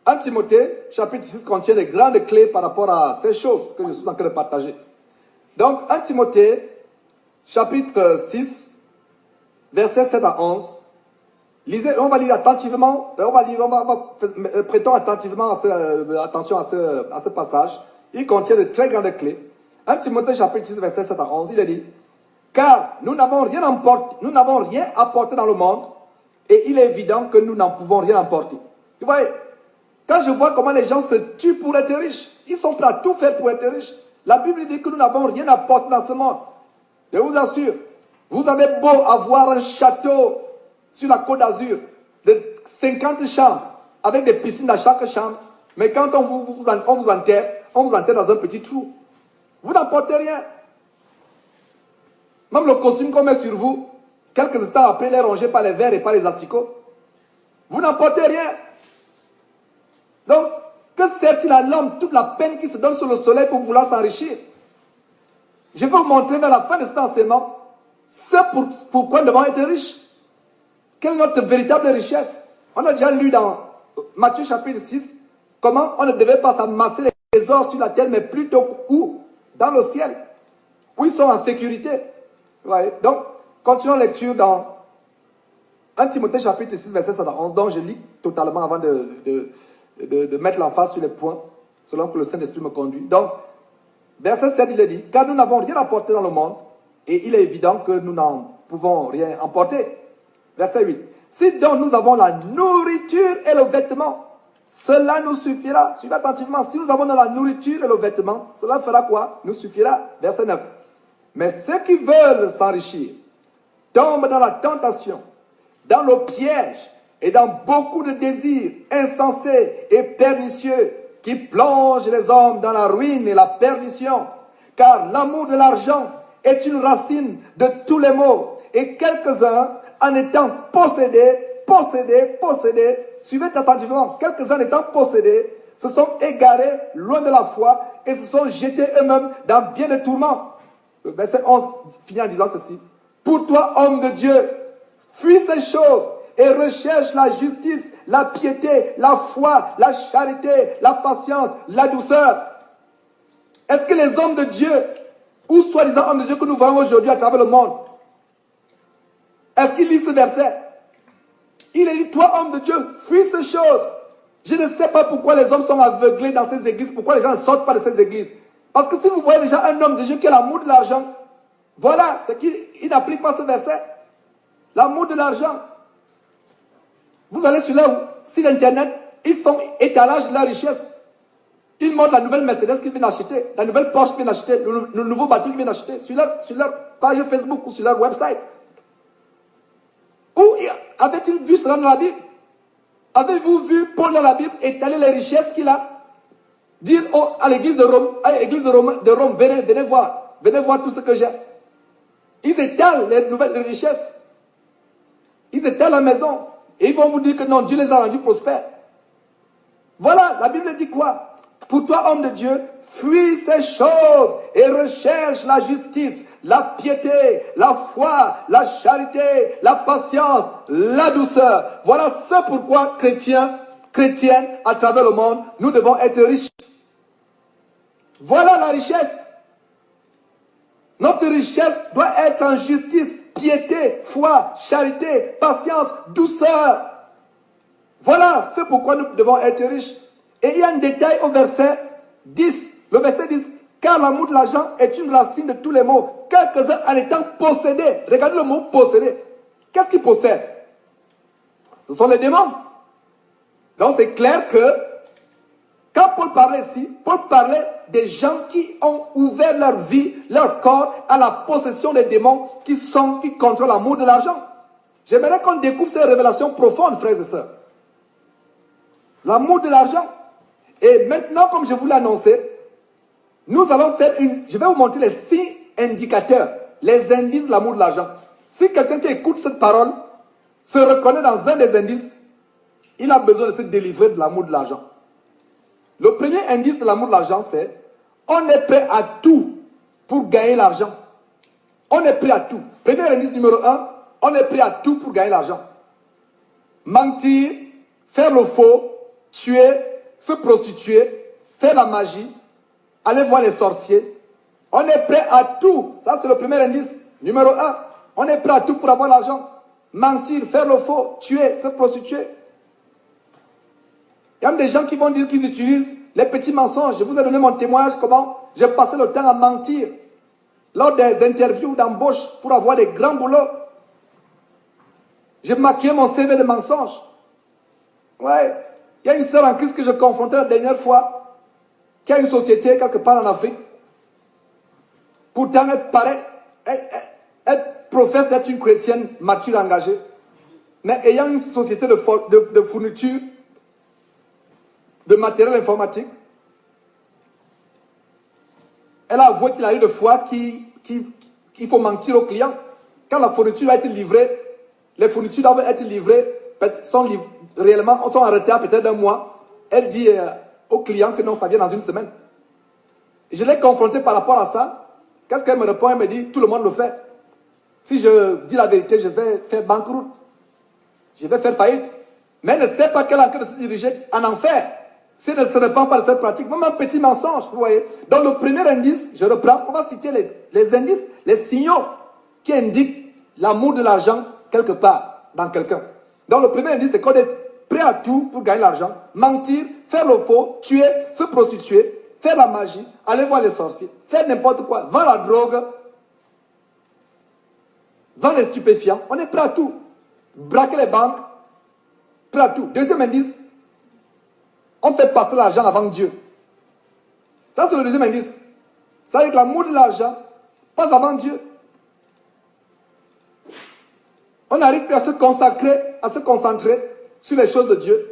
1 Timothée chapitre 6 contient des grandes clés par rapport à ces choses que je suis en train de partager. Donc 1 Timothée chapitre 6 versets 7 à 11. Lisez, on va lire attentivement, prêtons attentivement attention à ce passage. Il contient de très grandes clés. 1 Timothée chapitre 6 verset 7 à 11, il est dit, car nous n'avons rien apporté dans le monde, et il est évident que nous n'en pouvons rien emporter. Vous voyez, quand je vois comment les gens se tuent pour être riches, ils sont prêts à tout faire pour être riches. La Bible dit que nous n'avons rien apporté dans ce monde. Je vous assure, vous avez beau avoir un château sur la Côte d'Azur de 50 chambres, avec des piscines dans chaque chambre, mais quand on vous enterre dans un petit trou. Vous n'apportez rien. Même le costume qu'on met sur vous, quelques instants après, il est rongé par les vers et par les asticots. Vous n'apportez rien. Donc, Que sert-il à l'homme toute la peine qui se donne sur le soleil pour vouloir s'enrichir? Je vais vous montrer vers la fin de cet enseignement ce pourquoi nous devons être riches. Quelle est notre véritable richesse? On a déjà lu dans Matthieu chapitre 6 comment on ne devait pas s'amasser les trésors sur la terre, mais plutôt où? Dans le ciel, où ils sont en sécurité. Ouais. Donc, continuons la lecture dans 1 Timothée chapitre 6, verset 11, dont je lis totalement avant de mettre l'emphase sur les points, selon que le Saint-Esprit me conduit. Donc, verset 7, il est dit, car nous n'avons rien apporté dans le monde, et il est évident que nous n'en pouvons rien emporter. Verset 8, si donc nous avons la nourriture et le vêtement, cela nous suffira. Suivez attentivement, si nous avons de la nourriture et le vêtement, cela fera quoi? Nous suffira. Verset 9, mais ceux qui veulent s'enrichir tombent dans la tentation, dans le piège et dans beaucoup de désirs insensés et pernicieux qui plongent les hommes dans la ruine et la perdition. Car l'amour de l'argent est une racine de tous les maux. Et quelques-uns, en étant possédés, suivez attentivement, quelques-uns étant possédés, se sont égarés loin de la foi et se sont jetés eux-mêmes dans bien des tourments. Le verset 11 finit en disant ceci. Pour toi, homme de Dieu, fuis ces choses et recherche la justice, la piété, la foi, la charité, la patience, la douceur. Est-ce que les hommes de Dieu, ou soi-disant hommes de Dieu que nous voyons aujourd'hui à travers le monde, est-ce qu'ils lisent ce verset? Il est dit, toi homme de Dieu, fuis ces choses. Je ne sais pas pourquoi les hommes sont aveuglés dans ces églises, pourquoi les gens ne sortent pas de ces églises. Parce que si vous voyez déjà un homme de Dieu qui a l'amour de l'argent, voilà, c'est qu'il n'applique pas ce verset. L'amour de l'argent. Vous allez sur leur site internet, ils font étalage de la richesse. Ils montrent la nouvelle Mercedes qu'ils viennent acheter, la nouvelle Porsche qu'ils viennent acheter, le nouveau bateau qu'ils viennent acheter sur leur page Facebook ou sur leur website. Où avait-il vu cela dans la Bible? Avez-vous vu Paul dans la Bible étaler les richesses qu'il a? Dire à l'église de Rome, venez voir tout ce que j'ai. Ils étalent les nouvelles richesses. Ils étalent la maison. Et ils vont vous dire que non, Dieu les a rendus prospères. Voilà, la Bible dit quoi? Pour toi, homme de Dieu, fuis ces choses et recherche la justice, la piété, la foi, la charité, la patience, la douceur. Voilà ce pourquoi chrétiens, chrétiennes, à travers le monde, nous devons être riches. Voilà la richesse. Notre richesse doit être en justice, piété, foi, charité, patience, douceur. Voilà ce pourquoi nous devons être riches. Et il y a un détail au verset 10. Le verset 10. Car l'amour de l'argent est une racine de tous les maux. Quelques-uns en étant possédés. Regardez le mot possédé. Qu'est-ce qu'ils possèdent? Ce sont les démons. Donc c'est clair que quand Paul parlait ici, Paul parlait des gens qui ont ouvert leur vie, leur corps à la possession des démons qui contrôlent l'amour de l'argent. J'aimerais qu'on découvre ces révélations profondes, frères et sœurs. L'amour de l'argent. Et maintenant, comme je vous l'ai annoncé, nous allons faire je vais vous montrer les 6 indicateurs, les indices de l'amour de l'argent. Si quelqu'un qui écoute cette parole se reconnaît dans un des indices, il a besoin de se délivrer de l'amour de l'argent. Le premier indice de l'amour de l'argent, c'est on est prêt à tout pour gagner l'argent. On est prêt à tout. Premier indice numéro 1, on est prêt à tout pour gagner l'argent. Mentir, faire le faux, tuer, se prostituer, faire la magie, aller voir les sorciers. On est prêt à tout. Ça, c'est le premier indice. Numéro 1, on est prêt à tout pour avoir l'argent. Mentir, faire le faux, tuer, se prostituer. Il y a des gens qui vont dire qu'ils utilisent les petits mensonges. Je vous ai donné mon témoignage, comment j'ai passé le temps à mentir lors des interviews d'embauche pour avoir des grands boulots. J'ai maquillé mon CV de mensonges. Ouais. Il y a une sœur en Christ que je confrontais la dernière fois, qui a une société quelque part en Afrique. Pourtant, elle professe d'être une chrétienne mature, engagée. Mais ayant une société de fourniture, de matériel informatique, elle a avoué qu'il a eu de foi qu'il faut mentir aux clients. Quand la fourniture a été livrée, les fournitures doivent être livrées, sont en retard peut-être d'un mois. Elle dit aux clients que non, ça vient dans une semaine. Je l'ai confronté par rapport à ça. Qu'est-ce qu'elle me répond? Elle me dit, tout le monde le fait. Si je dis la vérité, je vais faire banqueroute. Je vais faire faillite. Mais elle ne sait pas qu'elle est en train de se diriger en enfer. Si elle ne se répand pas de cette pratique. Même un petit mensonge, vous voyez. Dans le premier indice, je reprends, on va citer les indices, les signaux qui indiquent l'amour de l'argent quelque part dans quelqu'un. Dans le premier indice, c'est qu'on est prêt à tout pour gagner l'argent. Mentir, faire le faux, tuer, se prostituer, faire la magie, aller voir les sorciers, faire n'importe quoi, vendre la drogue, vendre les stupéfiants. On est prêt à tout. Braquer les banques, prêt à tout. Deuxième indice, on fait passer l'argent avant Dieu. Ça, c'est le deuxième indice. Ça veut dire que l'amour de l'argent passe avant Dieu. On n'arrive plus à se consacrer, à se concentrer sur les choses de Dieu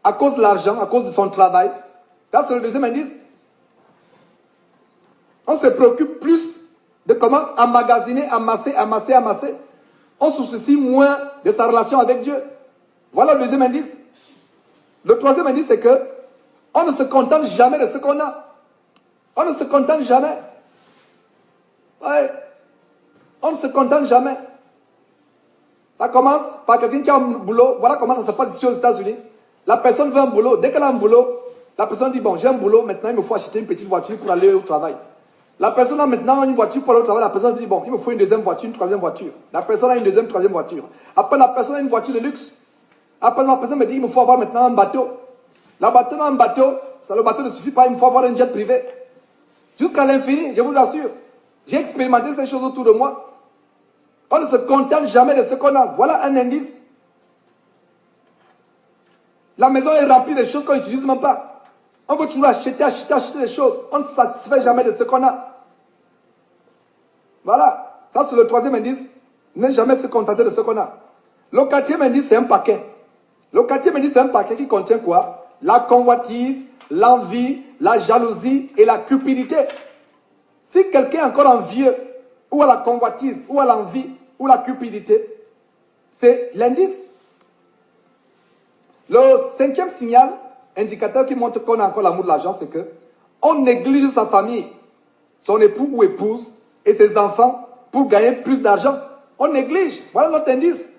à cause de l'argent, à cause de son travail. Ça, c'est le deuxième indice. On se préoccupe plus de comment emmagasiner, amasser. On se soucie moins de sa relation avec Dieu. Voilà le deuxième indice. Le troisième indice, c'est que on ne se contente jamais de ce qu'on a. On ne se contente jamais. Ouais. On ne se contente jamais. Ça commence par quelqu'un qui a un boulot. Voilà comment ça se passe ici aux États-Unis. La personne veut un boulot. Dès qu'elle a un boulot, la personne dit, bon, j'ai un boulot, maintenant il me faut acheter une petite voiture pour aller au travail. La personne a maintenant une voiture pour aller au travail. La personne dit, bon, il me faut une deuxième voiture, une troisième voiture. La personne a une deuxième, troisième voiture. Après, la personne a une voiture de luxe. Après, la personne me dit, il me faut avoir maintenant un bateau. La bateau, un bateau, ça, le bateau ne suffit pas, il me faut avoir un jet privé. Jusqu'à l'infini, je vous assure. J'ai expérimenté ces choses autour de moi. On ne se contente jamais de ce qu'on a. Voilà un indice. La maison est remplie de choses qu'on n'utilise même pas. On veut toujours acheter des choses. On ne se satisfait jamais de ce qu'on a. Voilà. Ça, c'est le troisième indice. Ne jamais se contenter de ce qu'on a. Le quatrième indice, c'est un paquet. Le quatrième indice, c'est un paquet qui contient quoi? La convoitise, l'envie, la jalousie et la cupidité. Si quelqu'un est encore envieux, ou à la convoitise, ou à l'envie, ou la cupidité, c'est l'indice. Le cinquième signal, indicateur qui montre qu'on a encore l'amour de l'argent, c'est que on néglige sa famille, son époux ou épouse, et ses enfants pour gagner plus d'argent. On néglige. Voilà notre indice.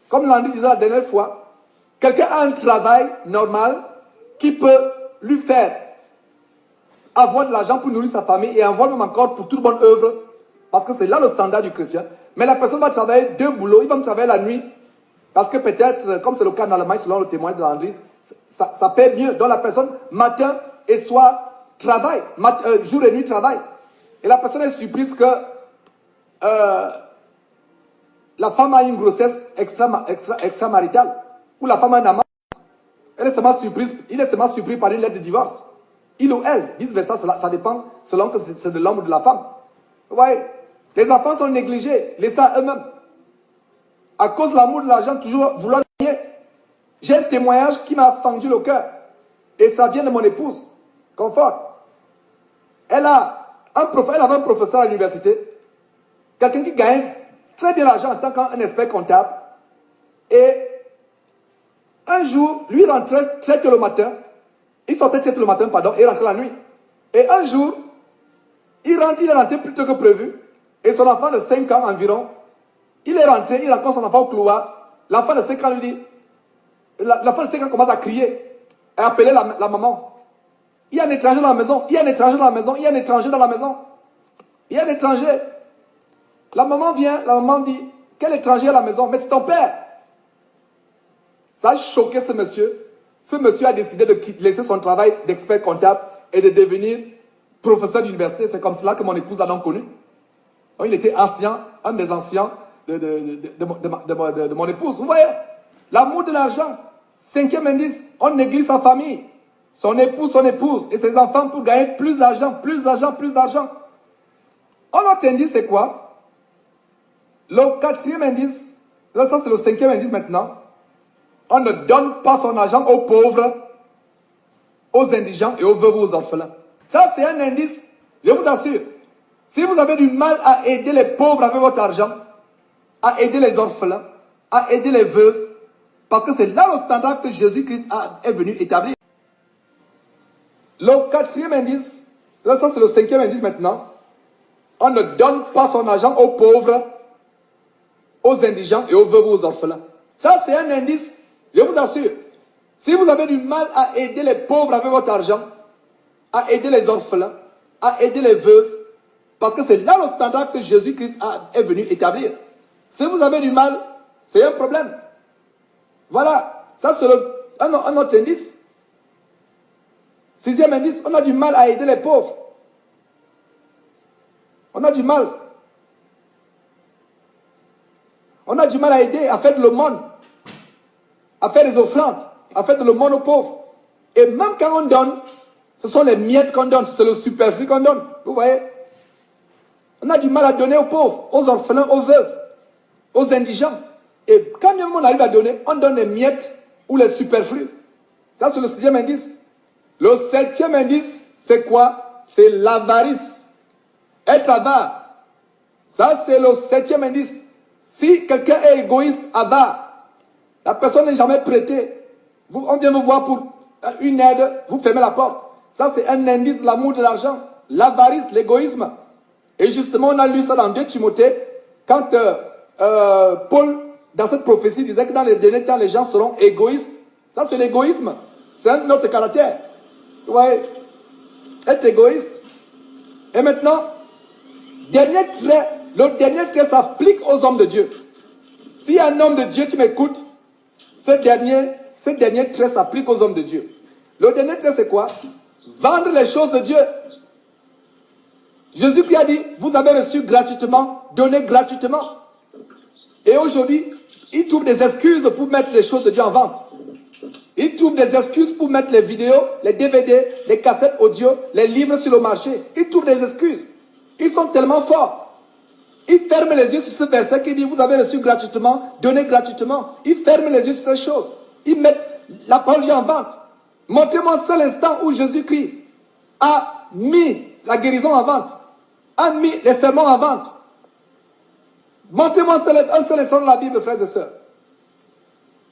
Comme Landry disait la dernière fois, quelqu'un a un travail normal qui peut lui faire avoir de l'argent pour nourrir sa famille et avoir même encore pour toute bonne œuvre, parce que c'est là le standard du chrétien. Mais la personne va travailler deux boulots, il va me travailler la nuit, parce que peut-être, comme c'est le cas dans l'Allemagne, selon le témoignage de Landry, ça paie mieux. Donc la personne, matin et soir, travaille, jour et nuit travaille. Et la personne est surprise que la femme a une grossesse extramaritale, ou la femme a un amant. Elle est seulement surprise, il est seulement surpris par une lettre de divorce. Il ou elle, vice versa, ça dépend selon que c'est de l'homme ou de la femme. Vous voyez, les enfants sont négligés, laissés à eux-mêmes. À cause de l'amour de l'argent, toujours vouloir gagner. J'ai un témoignage qui m'a fendu le cœur. Et ça vient de mon épouse. Confort. Elle avait un professeur à l'université. Quelqu'un qui gagne très bien l'argent en tant qu'un expert comptable. Et un jour, lui rentrait très tôt le matin. Il sortait très tôt le matin, pardon, et rentrait la nuit. Et un jour, il est rentré plus tôt que prévu. Et son enfant de 5 ans environ, il est rentré, il rencontre son enfant au couloir. L'enfant de 5 ans lui dit, l'enfant de 5 ans commence à crier et appeler la maman. Il y a un étranger dans la maison, il y a un étranger dans la maison, il y a un étranger dans la maison. Il y a un étranger. La maman vient, la maman dit, quel étranger à la maison? Mais c'est ton père. Ça a choqué ce monsieur. Ce monsieur a décidé de laisser son travail d'expert comptable et de devenir professeur d'université. C'est comme cela que mon épouse l'a donc connu. Donc, il était ancien, un des anciens de mon épouse. Vous voyez, l'amour de l'argent. Cinquième indice, on néglige sa famille, son épouse et ses enfants pour gagner plus d'argent, plus d'argent, plus d'argent. Autre indice, c'est quoi? Le quatrième indice, là, ça c'est le cinquième indice maintenant. On ne donne pas son argent aux pauvres, aux indigents et aux veuves, aux orphelins. Ça, c'est un indice, je vous assure. Si vous avez du mal à aider les pauvres avec votre argent, à aider les orphelins, à aider les veuves, parce que c'est là le standard que Jésus-Christ est venu établir. Le quatrième indice, là ça c'est le cinquième indice maintenant, on ne donne pas son argent aux pauvres, aux indigents et aux veuves ou aux orphelins. Ça c'est un indice, je vous assure. Si vous avez du mal à aider les pauvres avec votre argent, à aider les orphelins, à aider les veuves, parce que c'est là le standard que Jésus-Christ est venu établir. Si vous avez du mal, c'est un problème. Voilà, ça c'est un autre indice. Sixième indice, on a du mal à aider les pauvres. On a du mal. On a du mal à aider, à faire de l'aumône, à faire des offrandes, à faire de l'aumône aux pauvres. Et même quand on donne, ce sont les miettes qu'on donne, c'est le superflu qu'on donne. Vous voyez? On a du mal à donner aux pauvres, aux orphelins, aux veuves, aux indigents. Et quand même on arrive à donner, on donne les miettes ou les superflus. Ça, c'est le sixième indice. Le septième indice, c'est quoi? C'est l'avarice. Être avare. Ça, c'est le septième indice. Si quelqu'un est égoïste, avare, la personne n'est jamais prêtée. On vient vous voir pour une aide, vous fermez la porte. Ça, c'est un indice de l'amour de l'argent. L'avarice, l'égoïsme. Et justement, on a lu ça dans 2 Timothée, quand Paul, dans cette prophétie, disait que dans les derniers temps, les gens seront égoïstes. Ça, c'est l'égoïsme. C'est un autre caractère. Vous voyez? Être égoïste. Et maintenant, dernier trait, le dernier trait s'applique aux hommes de Dieu. S'il y a un homme de Dieu qui m'écoute, ce dernier trait s'applique aux hommes de Dieu. Le dernier trait, c'est quoi? Vendre les choses de Dieu. Jésus-Christ a dit, vous avez reçu gratuitement, donnez gratuitement. Et aujourd'hui, il trouve des excuses pour mettre les choses de Dieu en vente. Il trouve des excuses pour mettre les vidéos, les DVD, les cassettes audio, les livres sur le marché. Il trouve des excuses. Ils sont tellement forts. Ils ferment les yeux sur ce verset qui dit, vous avez reçu gratuitement, donnez gratuitement. Ils ferment les yeux sur ces choses. Ils mettent la parole de Dieu en vente. Montrez-moi un seul instant où Jésus-Christ a mis la guérison en vente, a mis les sermons en vente. Montrez-moi un seul instant dans la Bible, frères et sœurs.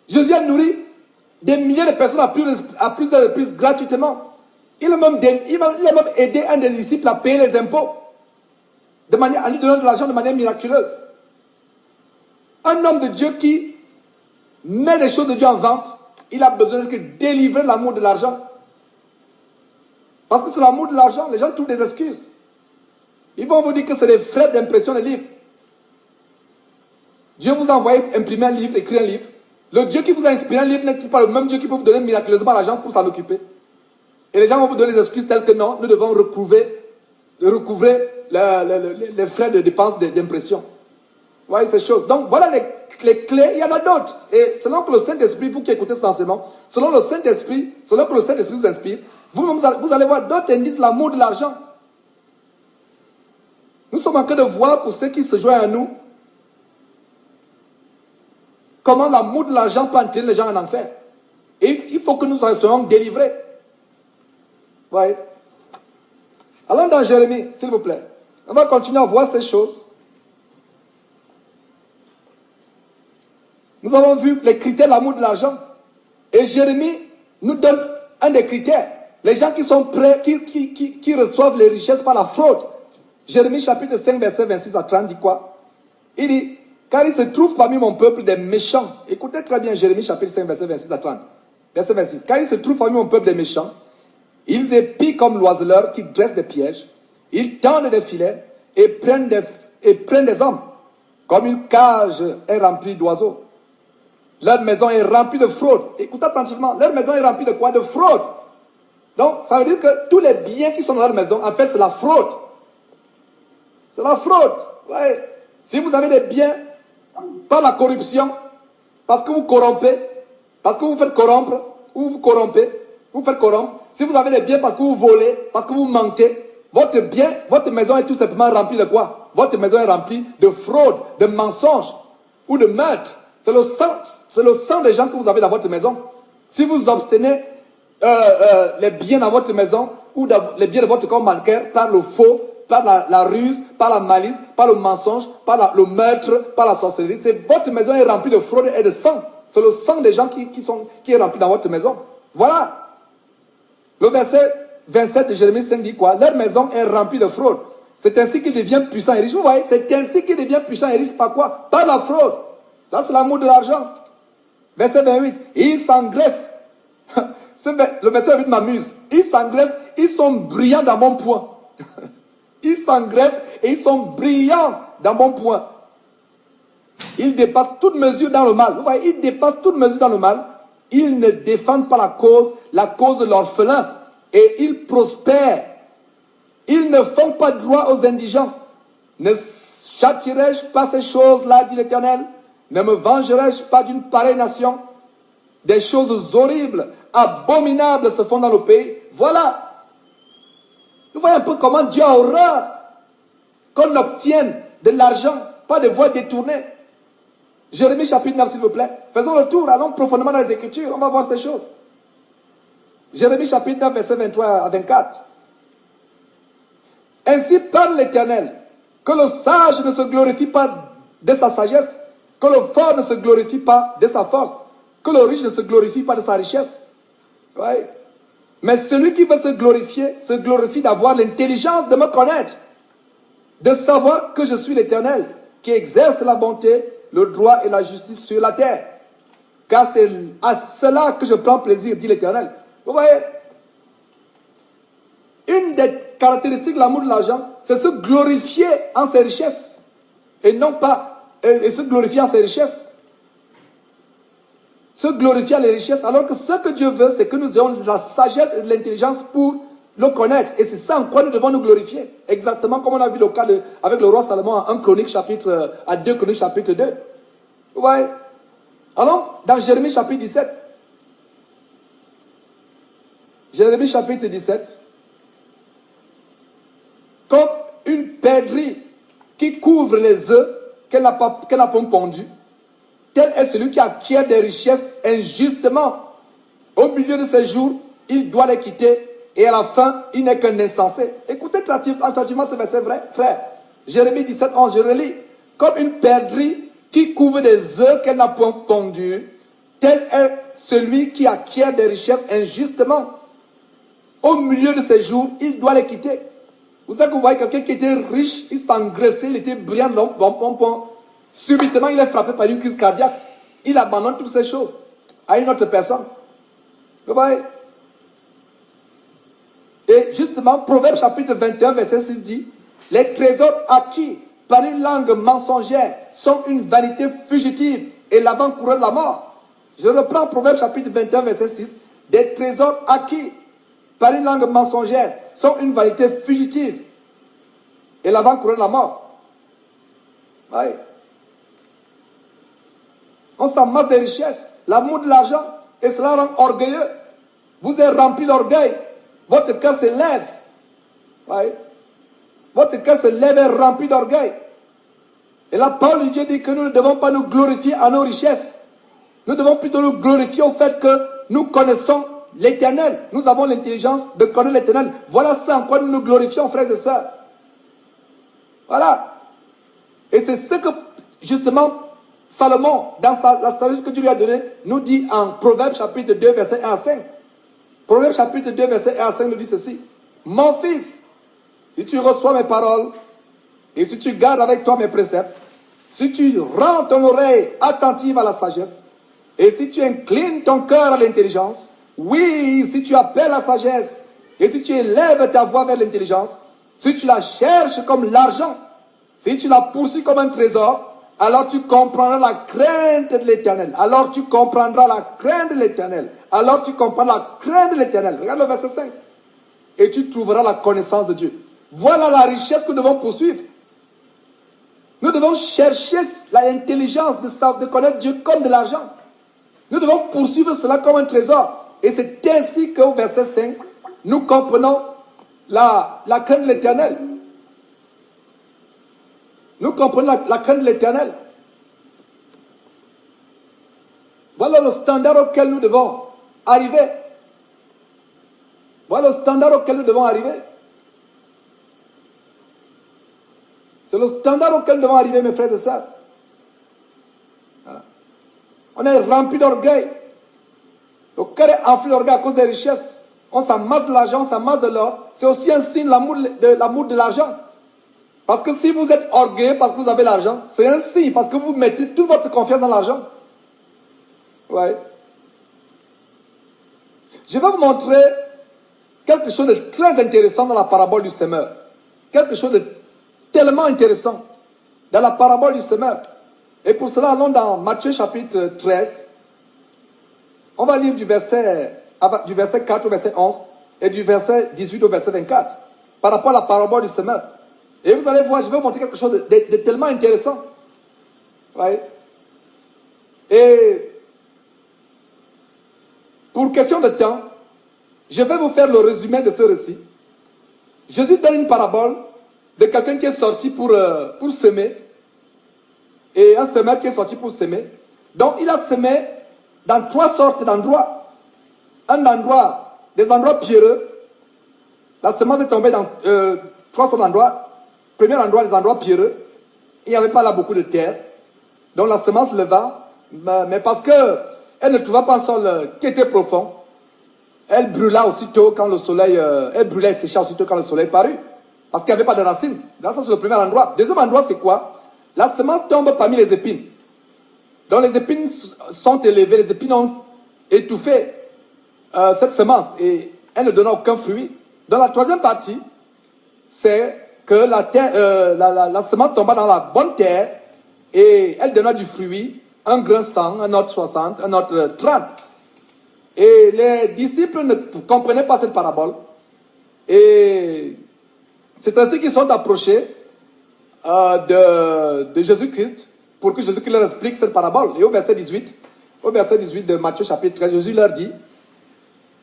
Jésus a nourri des milliers de personnes à plusieurs reprises gratuitement. Il a même aidé un des disciples à payer les impôts, en lui donnant de l'argent de manière miraculeuse. Un homme de Dieu qui met les choses de Dieu en vente, il a besoin de délivrer l'amour de l'argent. Parce que c'est l'amour de l'argent, les gens trouvent des excuses. Ils vont vous dire que c'est des frais d'impression de livres. Dieu vous a envoyé imprimer un livre, écrire un livre. Le Dieu qui vous a inspiré un livre n'est-il pas le même Dieu qui peut vous donner miraculeusement l'argent pour s'en occuper? Et les gens vont vous donner des excuses telles que non, nous devons recouvrer les frais de dépenses d'impression. Vous voyez ces choses. Donc voilà les clés, il y en a d'autres. Et selon que le Saint-Esprit, vous qui écoutez cet enseignement, selon que le Saint-Esprit vous inspire, vous allez voir d'autres indices de l'amour de l'argent. Nous sommes en train de voir pour ceux qui se joignent à nous, comment l'amour de l'argent peut entraîner les gens en enfer. Et il faut que nous soyons délivrés. Vous voyez? Allons dans Jérémie, s'il vous plaît. On va continuer à voir ces choses. Nous avons vu les critères de l'amour de l'argent. Et Jérémie nous donne un des critères. Les gens qui sont prêts, qui reçoivent les richesses par la fraude. Jérémie chapitre 5, verset 26 à 30 dit quoi? Il dit, car il se trouve parmi mon peuple des méchants. Écoutez très bien Jérémie chapitre 5, verset 26 à 30. Verset 26. Car il se trouve parmi mon peuple des méchants. Ils épient comme l'oiseleur qui dresse des pièges. Ils tendent des filets et prennent des hommes. Comme une cage est remplie d'oiseaux. Leur maison est remplie de fraude. Écoutez attentivement. Leur maison est remplie de quoi? De fraude. Donc, ça veut dire que tous les biens qui sont dans leur maison, en fait, c'est la fraude. C'est la fraude. Ouais. Si vous avez des biens par la corruption, parce que vous corrompez, parce que vous faites corrompre, ou vous corrompez, vous faites corrompre. Si vous avez des biens parce que vous volez, parce que vous mentez, votre maison est tout simplement remplie de quoi? Votre maison est remplie de fraude, de mensonges ou de meurtre. C'est le sang des gens que vous avez dans votre maison. Si vous obtenez les biens dans votre maison ou les biens de votre compte bancaire par le faux, par la ruse, par la malice, par le mensonge, par le meurtre, par la sorcellerie, votre maison est remplie de fraude et de sang. C'est le sang des gens qui est rempli dans votre maison. Voilà. Le verset 27 de Jérémie 5 dit quoi? Leur maison est remplie de fraude. C'est ainsi qu'il devient puissant et riche. Vous voyez, c'est ainsi qu'il devient puissant et riche par quoi? Par la fraude. Ça, c'est l'amour de l'argent. Verset 28. Ils s'engraissent. Le verset 8 m'amuse. Ils s'engraissent, ils sont brillants dans mon point. Ils s'engraissent et ils sont brillants dans mon point. Ils dépassent toute mesure dans le mal. Vous voyez, ils dépassent toute mesure dans le mal. Ils ne défendent pas la cause de l'orphelin. Et ils prospèrent. Ils ne font pas droit aux indigents. Ne châtierai-je pas ces choses-là, dit l'Éternel? Ne me vengerai-je pas d'une pareille nation? Des choses horribles, abominables se font dans le pays. Voilà. Vous voyez un peu comment Dieu a horreur qu'on obtienne de l'argent, pas de voies détournées. Jérémie chapitre 9, s'il vous plaît. Faisons le tour, allons profondément dans les Écritures, on va voir ces choses. Jérémie chapitre 9, verset 23 à 24. Ainsi parle l'Éternel, que le sage ne se glorifie pas de sa sagesse, que le fort ne se glorifie pas de sa force, que le riche ne se glorifie pas de sa richesse. Ouais. Mais celui qui veut se glorifie d'avoir l'intelligence de me connaître, de savoir que je suis l'Éternel, qui exerce la bonté, le droit et la justice sur la terre. Car c'est à cela que je prends plaisir, dit l'Éternel. Vous voyez, une des caractéristiques de l'amour de l'argent, c'est se glorifier en ses richesses. Et non pas, et se glorifier en ses richesses. Se glorifier en les richesses, alors que ce que Dieu veut, c'est que nous ayons de la sagesse et de l'intelligence pour le connaître. Et c'est ça en quoi nous devons nous glorifier. Exactement comme on a vu le cas avec le roi Salomon à 2 Chroniques chapitre 2. Vous voyez? Alors, dans Jérémie chapitre 17. Jérémie chapitre 17. Comme une perdrix qui couvre les œufs qu'elle n'a pas pondus, tel est celui qui acquiert des richesses injustement. Au milieu de ses jours, il doit les quitter et à la fin, il n'est qu'un insensé. Écoutez attentivement ce verset, vrai, frère. Jérémie 17, 11, je relis. Comme une perdrix qui couvre des œufs qu'elle n'a point pondus, tel est celui qui acquiert des richesses injustement. Au milieu de ses jours, il doit les quitter. Vous savez que vous voyez quelqu'un qui était riche, il s'est engraissé, il était brillant, bon. Subitement, il est frappé par une crise cardiaque. Il abandonne toutes ces choses à une autre personne. Vous voyez? Et justement, Proverbe chapitre 21, verset 6 dit, les trésors acquis par une langue mensongère sont une vanité fugitive et l'avant-coureur de la mort. Je reprends Proverbe chapitre 21, verset 6. Des trésors acquis par une langue mensongère sont une vanité fugitive et l'avant-coureur de la mort. Oui. On s'amasse des richesses, l'amour de l'argent, et cela rend orgueilleux. Vous êtes rempli d'orgueil. Votre cœur se lève. Oui. Votre cœur se lève et rempli d'orgueil. Et la parole de Dieu dit que nous ne devons pas nous glorifier à nos richesses. Nous devons plutôt nous glorifier au fait que nous connaissons l'Éternel. Nous avons l'intelligence de connaître l'Éternel. Voilà ça en quoi nous nous glorifions, frères et sœurs. Voilà. Et c'est ce que, justement, Salomon, dans la sagesse que Dieu lui a donnée, nous dit en Proverbe chapitre 2, verset 1 à 5. Proverbe chapitre 2, verset 1 à 5 nous dit ceci. Mon fils, si tu reçois mes paroles, et si tu gardes avec toi mes préceptes, si tu rends ton oreille attentive à la sagesse, et si tu inclines ton cœur à l'intelligence, oui, si tu appelles la sagesse, et si tu élèves ta voix vers l'intelligence, si tu la cherches comme l'argent, si tu la poursuis comme un trésor, alors tu comprendras la crainte de l'Éternel. Alors tu comprendras la crainte de l'Éternel. Alors tu comprendras la crainte de l'Éternel. Regarde le verset 5. Et tu trouveras la connaissance de Dieu. Voilà la richesse que nous devons poursuivre. Nous devons chercher l'intelligence de connaître Dieu comme de l'argent. Nous devons poursuivre cela comme un trésor. Et c'est ainsi qu'au verset 5, nous comprenons la crainte de l'Éternel. Nous comprenons la crainte de l'Éternel. Voilà le standard auquel nous devons arriver. Voilà le standard auquel nous devons arriver. C'est le standard auquel nous devons arriver, mes frères et sœurs. On est rempli d'orgueil. Le cœur est enflé d'orgueil à cause des richesses. on s'amasse de l'argent, on s'amasse de l'or, c'est aussi un signe de l'amour de l'argent. Parce que si vous êtes orgueilleux parce que vous avez l'argent, c'est un signe parce que vous mettez toute votre confiance dans l'argent. Ouais. Je vais vous montrer quelque chose de très intéressant dans la parabole du semeur. Quelque chose de tellement intéressant dans la parabole du semeur. Et pour cela, allons dans Matthieu chapitre 13. On va lire du verset 4 au verset 11 et du verset 18 au verset 24 par rapport à la parabole du semeur. Et vous allez voir, je vais vous montrer quelque chose de tellement intéressant. Ouais. Et pour question de temps, je vais vous faire le résumé de ce récit. Jésus donne une parabole de quelqu'un qui est sorti pour semer. Et un semeur qui est sorti pour semer. Donc il a semé dans 3 sortes d'endroits. Des endroits pierreux. La semence est tombée dans 3 sortes d'endroits. Premier endroit, les endroits pierreux. Il n'y avait pas là beaucoup de terre. Donc la semence leva. Mais parce qu'elle ne trouva pas un sol qui était profond, elle brûla aussitôt quand le soleil... elle brûlait et sécha aussitôt quand le soleil parut. Parce qu'il n'y avait pas de racines. Donc ça, c'est le premier endroit. Deuxième endroit, c'est quoi? La semence tombe parmi les épines. Donc les épines sont élevées, les épines ont étouffé cette semence et elle ne donne aucun fruit. Dans la troisième partie, c'est que la semence tomba dans la bonne terre et elle donna du fruit, un grain 100, un autre 60, un autre 30. Et les disciples ne comprenaient pas cette parabole. Et c'est ainsi qu'ils sont approchés de Jésus-Christ pour que Jésus-Christ leur explique cette parabole. Et au verset 18 de Matthieu chapitre 13, Jésus leur dit: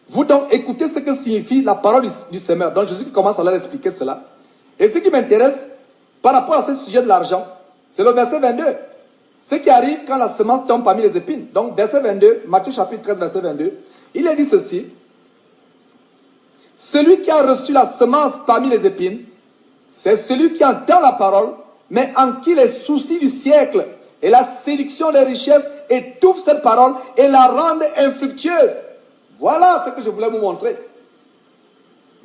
vous donc écoutez ce que signifie la parole du semeur. Donc Jésus commence à leur expliquer cela. Et ce qui m'intéresse par rapport à ce sujet de l'argent, c'est le verset 22. Ce qui arrive quand la semence tombe parmi les épines. Donc verset 22, Matthieu chapitre 13, verset 22, il est dit ceci: celui qui a reçu la semence parmi les épines, c'est celui qui entend la parole, mais en qui les soucis du siècle et la séduction des richesses étouffent cette parole et la rendent infructueuse. Voilà ce que je voulais vous montrer.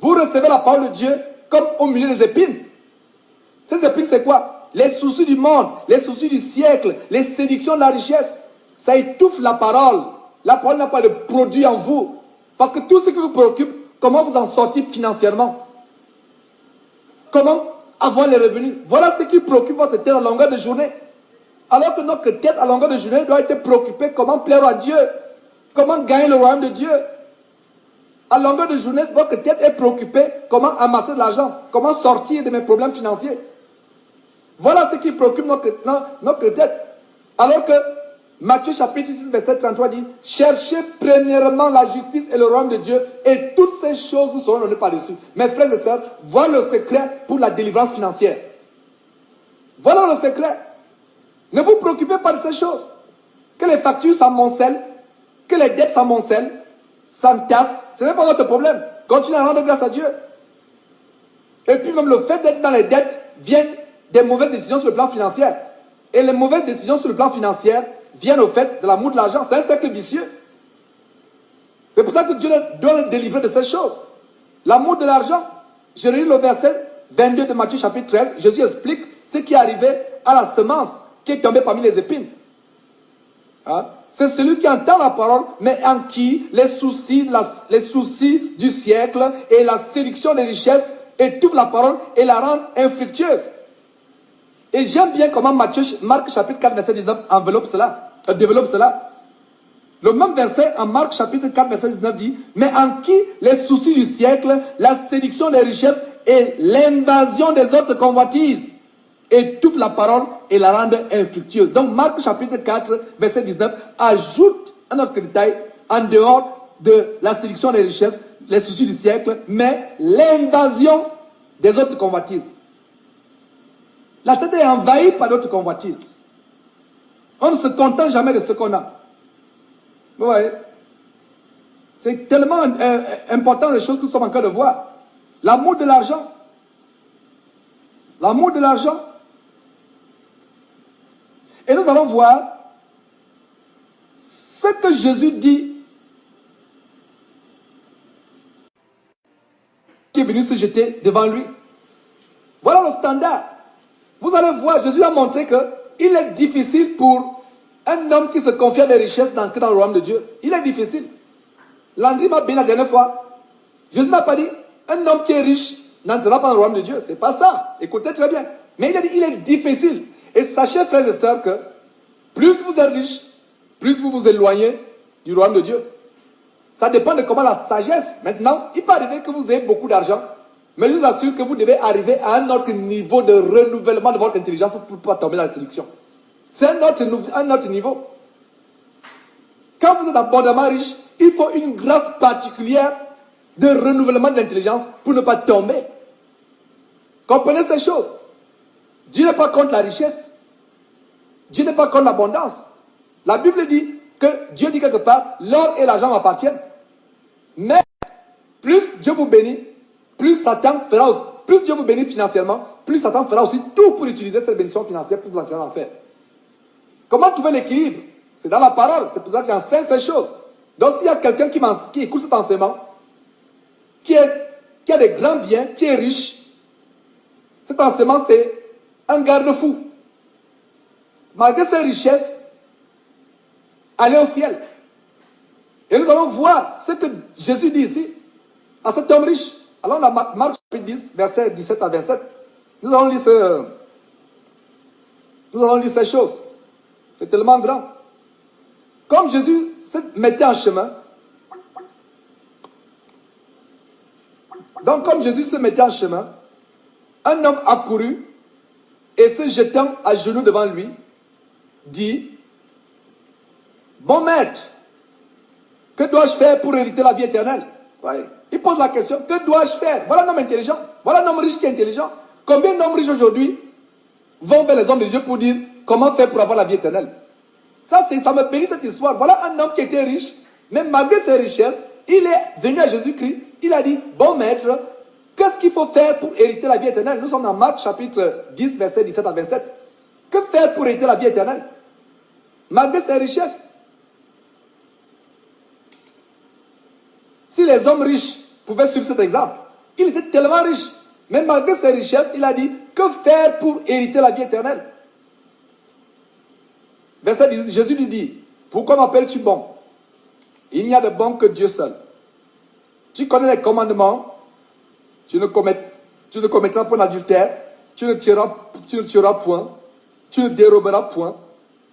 Vous recevez la parole de Dieu comme au milieu des épines. Ces épines, c'est quoi? Les soucis du monde, les soucis du siècle, les séductions de la richesse. Ça étouffe la parole. La parole n'a pas de produit en vous. Parce que tout ce qui vous préoccupe, comment vous en sortir financièrement? Comment avoir les revenus? Voilà ce qui préoccupe votre tête à longueur de journée. Alors que notre tête à longueur de journée doit être préoccupée comment plaire à Dieu, comment gagner le royaume de Dieu. À longueur de journée, votre tête est préoccupée comment amasser de l'argent, comment sortir de mes problèmes financiers. Voilà ce qui préoccupe notre tête. Alors que Matthieu chapitre 6, verset 33 dit: cherchez premièrement la justice et le royaume de Dieu, et toutes ces choses vous seront données par-dessus. Mes frères et sœurs, voilà le secret pour la délivrance financière. Voilà le secret. Ne vous préoccupez pas de ces choses. Que les factures s'amoncellent, que les dettes s'amoncellent, s'entassent, ce n'est pas votre problème. Continuez à rendre grâce à Dieu. Et puis même le fait d'être dans les dettes vient des mauvaises décisions sur le plan financier. Et les mauvaises décisions sur le plan financier viennent au fait de l'amour de l'argent. C'est un cercle vicieux. C'est pour ça que Dieu doit le délivrer de ces choses. L'amour de l'argent. Je lis le verset 22 de Matthieu chapitre 13. Jésus explique ce qui est arrivé à la semence qui est tombée parmi les épines. Hein? C'est celui qui entend la parole, mais en qui les soucis du siècle et la séduction des richesses étouffent la parole et la rendent infructueuse. Et j'aime bien comment Marc chapitre 4, verset 19 développe cela. Le même verset en Marc chapitre 4, verset 19 dit: mais en qui les soucis du siècle, la séduction des richesses et l'invasion des autres convoitises étouffent la parole et la rendent infructueuse. Donc Marc chapitre 4, verset 19 ajoute un autre détail en dehors de la séduction des richesses, les soucis du siècle, mais l'invasion des autres convoitises. La tête est envahie par d'autres convoitises. On ne se contente jamais de ce qu'on a. Vous voyez? C'est tellement important les choses que nous sommes en train de voir. L'amour de l'argent. L'amour de l'argent. Et nous allons voir ce que Jésus dit venu se jeter devant lui. Voilà le standard. Vous allez voir, Jésus a montré qu'il est difficile pour un homme qui se confie à des richesses d'entrer dans le royaume de Dieu. Il est difficile. Landry m'a bien la dernière fois. Jésus n'a pas dit, un homme qui est riche n'entrera pas dans le royaume de Dieu. C'est pas ça. Écoutez très bien. Mais il a dit, il est difficile. Et sachez, frères et sœurs, que plus vous êtes riche, plus vous vous éloignez du royaume de Dieu. Ça dépend de comment la sagesse. Maintenant, il peut arriver que vous ayez beaucoup d'argent, mais je vous assure que vous devez arriver à un autre niveau de renouvellement de votre intelligence pour ne pas tomber dans la séduction. C'est un autre niveau. Quand vous êtes abondamment riche, il faut une grâce particulière de renouvellement de l'intelligence pour ne pas tomber. Comprenez ces choses. Dieu n'est pas contre la richesse. Dieu n'est pas contre l'abondance. La Bible dit que Dieu dit quelque part, l'or et l'argent m'appartiennent. Mais plus Dieu vous bénit, plus Satan fera aussi, plus Dieu vous bénit financièrement, plus Satan fera aussi tout pour utiliser cette bénédiction financière pour vous entraîner en enfer. Comment trouver l'équilibre? C'est dans la parole. C'est pour ça que j'enseigne ces choses. Donc s'il y a quelqu'un qui écoute cet enseignement, qui a des grands biens, qui est riche, cet enseignement c'est un garde-fou. Malgré ses richesses, aller au ciel. Et nous allons voir ce que Jésus dit ici à cet homme riche. Alors, dans Marc chapitre 10, versets 17 à 27, nous allons lire ces choses. C'est tellement grand. Comme Jésus se mettait en chemin, donc comme Jésus se mettait en chemin, un homme accourut et se jetant à genoux devant lui, dit, bon maître, que dois-je faire pour hériter la vie éternelle? Ouais. Il pose la question, que dois-je faire? Voilà un homme intelligent, voilà un homme riche qui est intelligent. Combien d'hommes riches aujourd'hui vont vers les hommes de Dieu pour dire comment faire pour avoir la vie éternelle? Ça me bénit cette histoire. Voilà un homme qui était riche, mais malgré ses richesses, il est venu à Jésus-Christ, il a dit, bon maître, qu'est-ce qu'il faut faire pour hériter la vie éternelle? Nous sommes dans Marc chapitre 10, versets 17 à 27. Que faire pour hériter la vie éternelle? Malgré ses richesses. Si les hommes riches pouvaient suivre cet exemple, il était tellement riche, mais malgré ses richesses, il a dit, que faire pour hériter la vie éternelle? Verset 18, Jésus lui dit, pourquoi m'appelles-tu bon? Il n'y a de bon que Dieu seul. Tu connais les commandements, tu ne commettras point d'adultère, tu ne tueras point, tu ne déroberas point,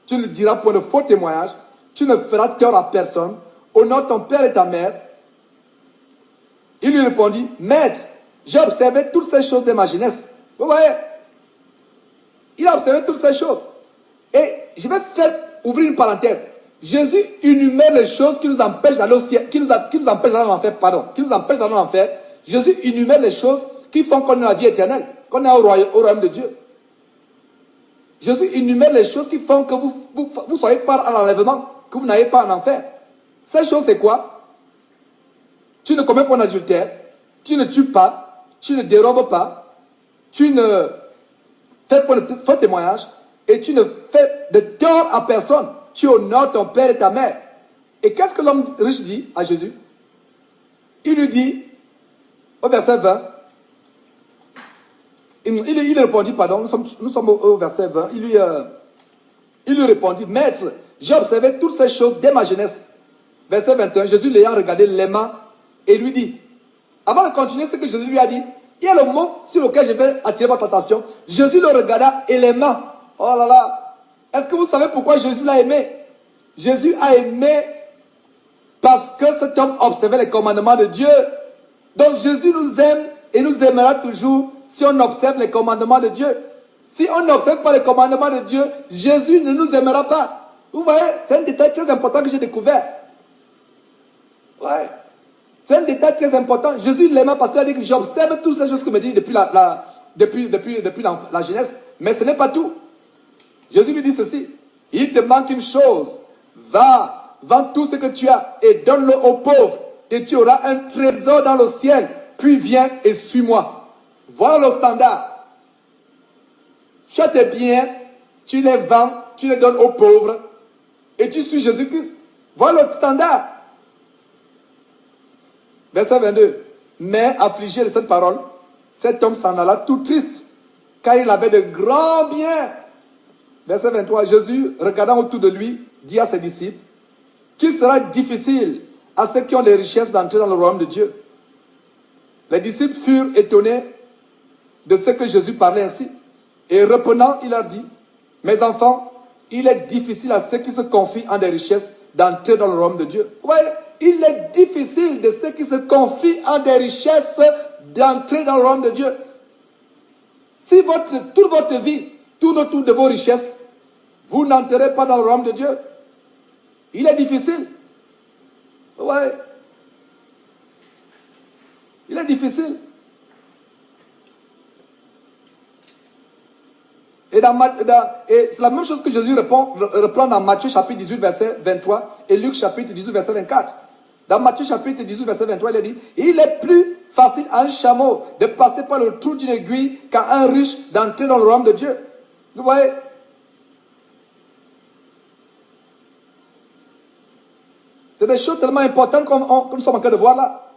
tu ne diras point de faux témoignages, tu ne feras tort à personne, honore ton père et ta mère. Il lui répondit, maître, j'ai observé toutes ces choses de ma jeunesse. Vous voyez, il a observé toutes ces choses. Et je vais ouvrir une parenthèse. Jésus énumère les choses qui nous empêchent d'aller au ciel, qui nous empêchent d'aller en enfer, pardon, qui nous empêchent d'aller en enfer. Jésus énumère les choses qui font qu'on ait la vie éternelle, qu'on est au royaume de Dieu. Jésus énumère les choses qui font que vous soyez pas à l'enlèvement, que vous n'ayez pas en enfer. Ces choses, c'est quoi? Tu ne commets pas d'adultère, tu ne tues pas, tu ne dérobes pas, tu ne fais pas de faux témoignages et tu ne fais de tort à personne. Tu honores ton père et ta mère. Et qu'est-ce que l'homme riche dit à Jésus? Il lui dit, au verset 20, il répondit, pardon, nous sommes au verset 20, il lui répondit, maître, j'ai observé toutes ces choses dès ma jeunesse. Verset 21, Jésus l'ayant regardé l'aimant et lui dit, avant de continuer ce que Jésus lui a dit, il y a le mot sur lequel je vais attirer votre attention. Jésus le regarda et l'aima. Oh là là, est-ce que vous savez pourquoi Jésus l'a aimé? Jésus a aimé parce que cet homme observait les commandements de Dieu. Donc Jésus nous aime et nous aimera toujours si on observe les commandements de Dieu. Si on n'observe pas les commandements de Dieu, Jésus ne nous aimera pas. Vous voyez, c'est un détail très important que j'ai découvert. Ouais. C'est un détail très important. Jésus l'aima parce qu'il a dit que j'observe toutes ces choses que me dit depuis la jeunesse. Mais ce n'est pas tout. Jésus lui dit ceci. Il te manque une chose. Va, vends tout ce que tu as et donne-le aux pauvres. Et tu auras un trésor dans le ciel. Puis viens et suis-moi. Voilà le standard. Tu as tes biens, tu les vends, tu les donnes aux pauvres. Et tu suis Jésus-Christ. Voilà le standard. Verset 22. Mais affligé de cette parole, cet homme s'en alla tout triste, car il avait de grands biens. Verset 23, Jésus, regardant autour de lui, dit à ses disciples qu'il sera difficile à ceux qui ont des richesses d'entrer dans le royaume de Dieu. Les disciples furent étonnés de ce que Jésus parlait ainsi. Et reprenant, il leur dit, mes enfants, il est difficile à ceux qui se confient en des richesses d'entrer dans le royaume de Dieu. Vous voyez, il est difficile de ceux qui se confient en des richesses d'entrer dans le royaume de Dieu. Si toute votre vie tourne autour de vos richesses, vous n'entrerez pas dans le royaume de Dieu. Il est difficile. Ouais. Il est difficile. Et c'est la même chose que Jésus reprend dans Matthieu chapitre 18, verset 23 et Luc chapitre 18, verset 24. Dans Matthieu chapitre 18, verset 23, il est dit, il est plus facile à un chameau de passer par le trou d'une aiguille qu'à un riche d'entrer dans le royaume de Dieu. Vous voyez? C'est des choses tellement importantes que nous sommes en train de voir là.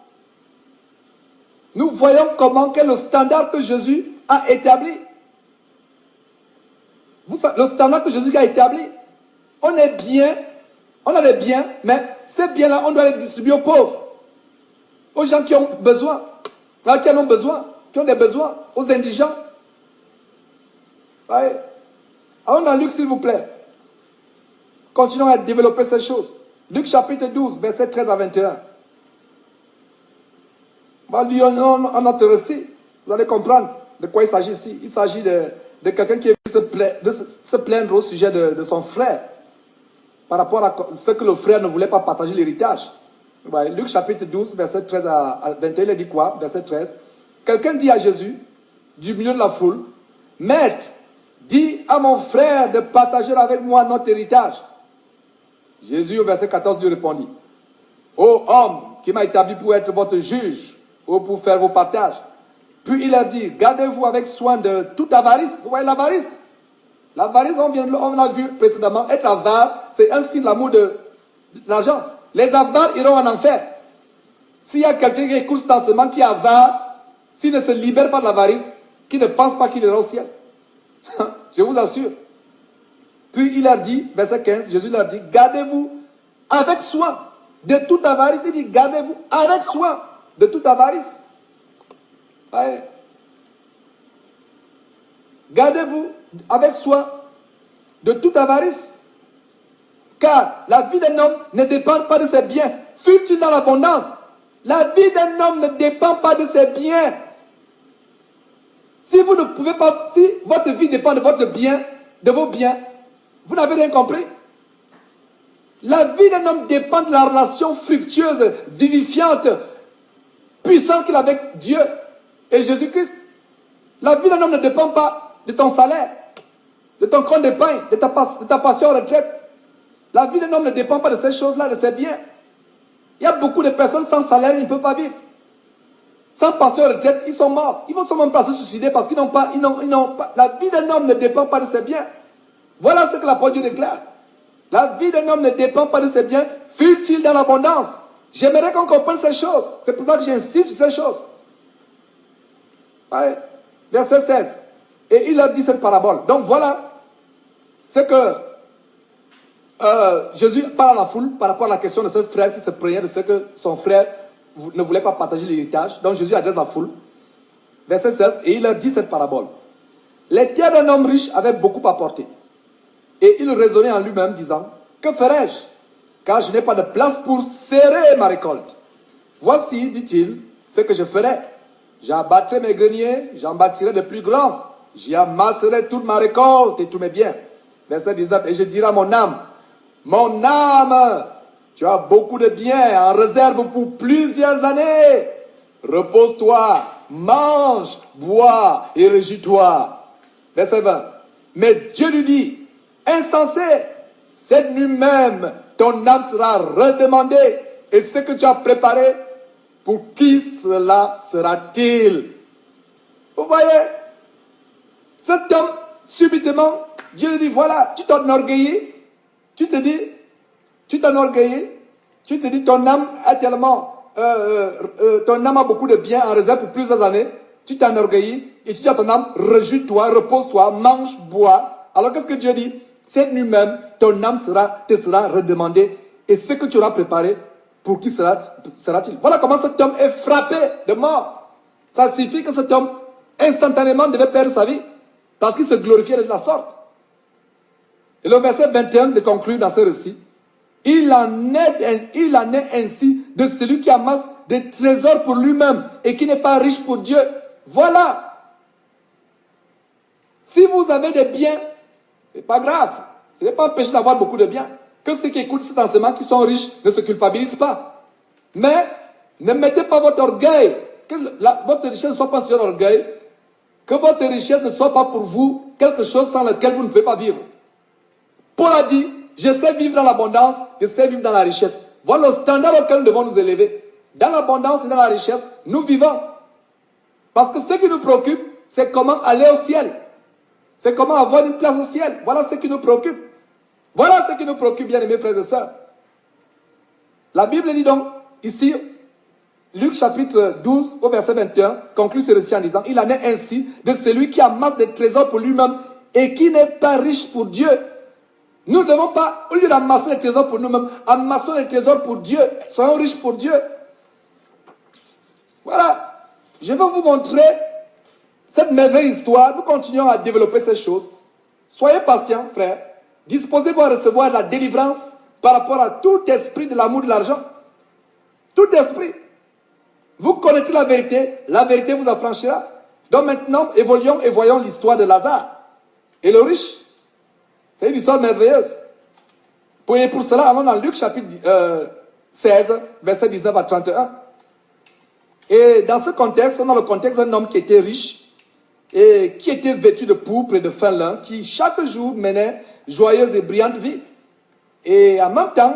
Nous voyons quel est le standard que Jésus a établi. Le standard que Jésus a établi, on est bien, on a des biens, mais ces biens-là, on doit les distribuer aux pauvres, aux gens qui ont besoin, qui en ont besoin, qui ont des besoins, aux indigents. Ouais. Allons dans Luc, s'il vous plaît. Continuons à développer ces choses. Luc chapitre 12, verset 13 à 21. En notre récit, vous allez comprendre de quoi il s'agit ici. Il s'agit de quelqu'un qui se plaindre au sujet de son frère par rapport à ce que le frère ne voulait pas partager l'héritage. Luc chapitre 12, verset 13 à 21, il dit quoi? Verset 13. Quelqu'un dit à Jésus, du milieu de la foule, Maître, dis à mon frère de partager avec moi notre héritage. Jésus, au verset 14, lui répondit, ô homme qui m'a établi pour être votre juge ou pour faire vos partages. Puis il a dit, gardez-vous avec soin de toute avarice. Vous voyez l'avarice? L'avarice, on l'a vu précédemment, être avare, c'est un signe de l'amour de l'argent. Les avares iront en enfer. S'il y a quelqu'un qui écoute cet enseignement qui est avare, s'il ne se libère pas de l'avarice, qui ne pense pas qu'il ira au ciel. Je vous assure. Puis il a dit, verset 15, Jésus leur dit, gardez-vous avec soin de toute avarice. Il dit, gardez-vous avec soin de toute avarice. Ouais. Gardez-vous avec soin de toute avarice. Car la vie d'un homme ne dépend pas de ses biens. Fut-il dans l'abondance? La vie d'un homme ne dépend pas de ses biens. Si vous ne pouvez pas, si votre vie dépend de votre bien, de vos biens, vous n'avez rien compris. La vie d'un homme dépend de la relation fructueuse, vivifiante, puissante qu'il a avec Dieu et Jésus-Christ. La vie d'un homme ne dépend pas de ton salaire, de ton compte d'épargne, de ta pension retraite. La vie d'un homme ne dépend pas de ces choses-là, de ses biens. Il y a beaucoup de personnes sans salaire, ils ne peuvent pas vivre. Sans pension retraite, ils sont morts. Ils vont sûrement pas se suicider parce qu'ils n'ont pas, La vie d'un homme ne dépend pas de ses biens. Voilà ce que l'apôtre Dieu déclare. La vie d'un homme ne dépend pas de ses biens, fut-il dans l'abondance. J'aimerais qu'on comprenne ces choses. C'est pour ça que j'insiste sur ces choses. Ouais. Verset 16. Et il a dit cette parabole. Donc voilà ce que Jésus parle à la foule par rapport à la question de ce frère qui se plaignait de ce que son frère ne voulait pas partager l'héritage. Donc Jésus adresse la foule. Verset 16. Et il a dit cette parabole. Les terres d'un homme riche avaient beaucoup apporté. Et il raisonnait en lui-même, disant, que ferai-je? Car je n'ai pas de place pour serrer ma récolte. Voici, dit-il, ce que je ferai. J'abattrai mes greniers, j'en bâtirai de plus grands. J'y amasserai toute ma récolte et tous mes biens. Verset 19, et je dirai à mon âme, tu as beaucoup de biens en réserve pour plusieurs années. Repose-toi, mange, bois et réjouis-toi. Verset 20, mais Dieu lui dit, insensé, cette nuit même, ton âme sera redemandée. Et ce que tu as préparé, pour qui cela sera-t-il? Vous voyez, cet homme, subitement, Dieu lui dit, voilà, tu t'enorgueillis, tu te dis, ton âme est tellement ton âme a beaucoup de biens en réserve pour plusieurs années, tu t'enorgueillis et tu dis à ton âme, réjouis-toi, repose-toi, mange, bois. Alors qu'est-ce que Dieu dit? Cette nuit même, ton âme te sera redemandée et ce que tu auras préparé, pour qui sera-t-il? Voilà comment cet homme est frappé de mort. Ça signifie que cet homme, instantanément, devait perdre sa vie parce qu'il se glorifiait de la sorte. Et le verset 21 de conclure dans ce récit, il en est ainsi de celui qui amasse des trésors pour lui-même et qui n'est pas riche pour Dieu. Voilà. Si vous avez des biens, ce n'est pas grave. Ce n'est pas un péché d'avoir beaucoup de biens. Que ceux qui écoutent cet enseignement, qui sont riches, ne se culpabilisent pas. Mais ne mettez pas votre orgueil, que votre richesse ne soit pas sur l'orgueil, que votre richesse ne soit pas pour vous quelque chose sans lequel vous ne pouvez pas vivre. Paul a dit, je sais vivre dans l'abondance, je sais vivre dans la richesse. Voilà le standard auquel nous devons nous élever. Dans l'abondance et dans la richesse, nous vivons. Parce que ce qui nous préoccupe, c'est comment aller au ciel. C'est comment avoir une place au ciel. Voilà ce qui nous préoccupe. Voilà ce qui nous préoccupe, bien aimés frères et sœurs. La Bible dit donc, ici, Luc chapitre 12, au verset 21, conclut ce récit en disant, il en est ainsi de celui qui amasse des trésors pour lui-même et qui n'est pas riche pour Dieu. Nous ne devons pas, au lieu d'amasser des trésors pour nous-mêmes, amassons des trésors pour Dieu. Soyons riches pour Dieu. Voilà. Je vais vous montrer cette merveilleuse histoire. Nous continuons à développer ces choses. Soyez patients, frères. Disposez-vous à recevoir la délivrance par rapport à tout esprit de l'amour de l'argent. Tout esprit. Vous connaîtrez la vérité vous affranchira. Donc maintenant, évoluons et voyons l'histoire de Lazare et le riche. C'est une histoire merveilleuse. Et pour cela, allons dans Luc chapitre 16, verset 19 à 31. Et dans ce contexte, on a le contexte d'un homme qui était riche et qui était vêtu de pourpre et de fin lin, qui chaque jour menait joyeuse et brillante vie. Et en même temps,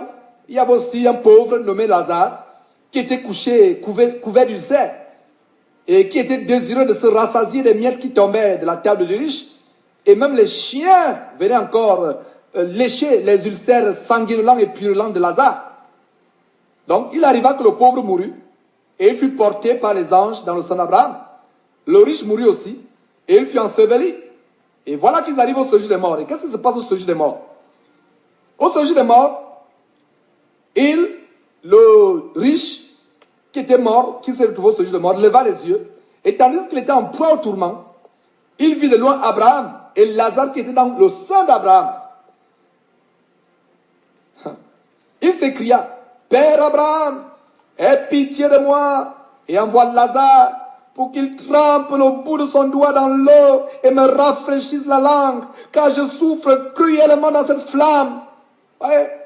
il y avait aussi un pauvre nommé Lazare qui était couché, couvert d'ulcères et qui était désireux de se rassasier des miettes qui tombaient de la table du riche. Et même les chiens venaient encore lécher les ulcères sanguinolents et purulents de Lazare. Donc, il arriva que le pauvre mourut et il fut porté par les anges dans le sein d'Abraham. Le riche mourut aussi et il fut enseveli. Et voilà qu'ils arrivent au séjour des morts. Et qu'est-ce qui se passe au séjour des morts? Au séjour des morts, le riche qui était mort, qui se retrouvait au séjour des morts, leva les yeux et tandis qu'il était en proie au tourment, il vit de loin Abraham et Lazare qui était dans le sein d'Abraham. Il s'écria, Père Abraham, aie pitié de moi et envoie Lazare pour qu'il trempe le bout de son doigt dans l'eau et me rafraîchisse la langue, car je souffre cruellement dans cette flamme. Ouais.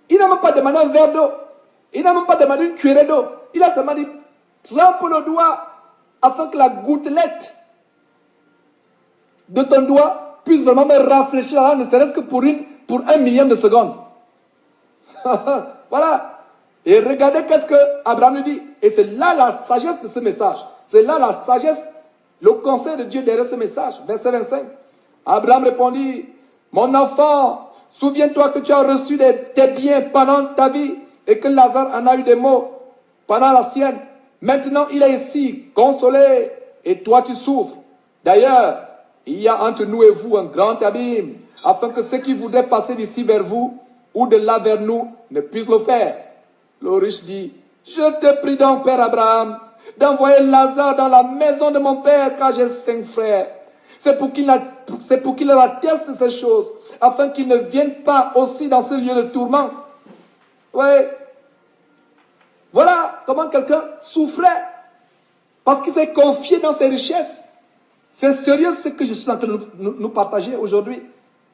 Il n'a même pas demandé un verre d'eau. Il n'a même pas demandé une cuillerée d'eau. Il a seulement dit, trempe le doigt afin que la gouttelette de ton doigt puisse vraiment me rafraîchir la langue, ne serait-ce que pour un millième de seconde. Voilà. Et regardez qu'est-ce que Abraham nous dit. Et c'est là la sagesse de ce message. C'est là la sagesse, le conseil de Dieu derrière ce message. Verset 25. Abraham répondit, mon enfant, souviens-toi que tu as reçu tes biens pendant ta vie et que Lazare en a eu des maux pendant la sienne. Maintenant, il est ici, consolé, et toi tu souffres. D'ailleurs, il y a entre nous et vous un grand abîme, afin que ceux qui voudraient passer d'ici vers vous ou de là vers nous ne puissent le faire. Le riche dit, je te prie donc, Père Abraham, d'envoyer Lazare dans la maison de mon père, car j'ai 5 frères. C'est pour qu'il leur atteste ces choses, afin qu'ils ne viennent pas aussi dans ce lieu de tourment. Ouais. Voilà comment quelqu'un souffrait, parce qu'il s'est confié dans ses richesses. C'est sérieux ce que je suis en train de nous partager aujourd'hui.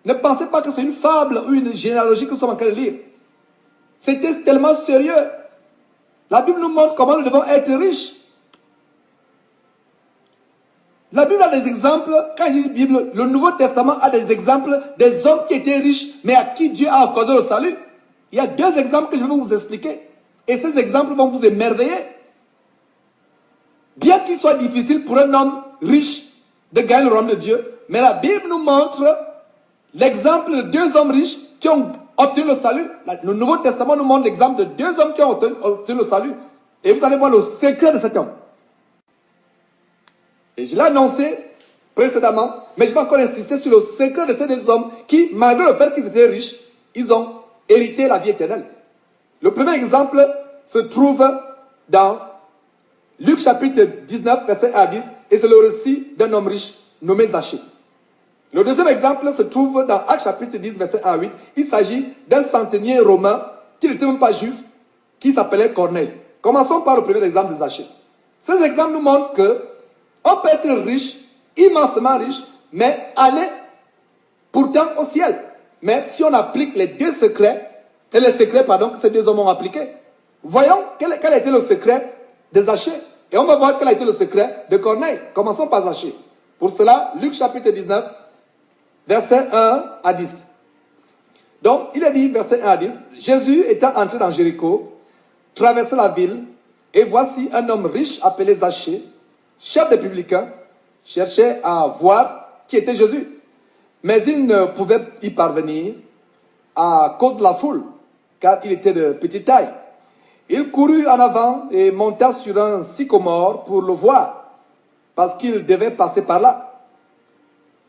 Ne pensez pas que c'est une fable ou une généalogie que nous sommes en train de lire. C'était tellement sérieux. La Bible nous montre comment nous devons être riches. La Bible a des exemples. Quand je dis Bible, le Nouveau Testament a des exemples des hommes qui étaient riches, mais à qui Dieu a accordé le salut. Il y a 2 exemples que je vais vous expliquer. Et ces exemples vont vous émerveiller. Bien qu'il soit difficile pour un homme riche de gagner le royaume de Dieu, mais la Bible nous montre l'exemple de 2 hommes riches qui ont obtenu le salut. Le Nouveau Testament nous montre l'exemple de 2 hommes qui ont obtenu le salut. Et vous allez voir le secret de cet homme. Et je l'ai annoncé précédemment, mais je vais encore insister sur le secret de ces deux hommes qui, malgré le fait qu'ils étaient riches, ils ont hérité la vie éternelle. Le premier exemple se trouve dans Luc chapitre 19, verset 1 à 10, et c'est le récit d'un homme riche nommé Zachée. Le deuxième exemple se trouve dans Actes chapitre 10, verset 1 à 8. Il s'agit d'un centenier romain qui n'était même pas juif, qui s'appelait Corneille. Commençons par le premier exemple de Zachée. Ces exemples nous montrent que on peut être riche, immensément riche, mais aller pourtant au ciel. Mais si on applique les deux secrets, et les secrets que ces deux hommes ont appliqués, voyons quel a été le secret de Zachée. Et on va voir quel a été le secret de Corneille. Commençons par Zachée. Pour cela, Luc chapitre 19, verset 1 à 10. Donc, il est dit, verset 1 à 10, Jésus étant entré dans Jéricho, traversait la ville, et voici un homme riche appelé Zachée, chef des publicains, cherchait à voir qui était Jésus. Mais il ne pouvait y parvenir à cause de la foule, car il était de petite taille. Il courut en avant et monta sur un sycomore pour le voir, parce qu'il devait passer par là.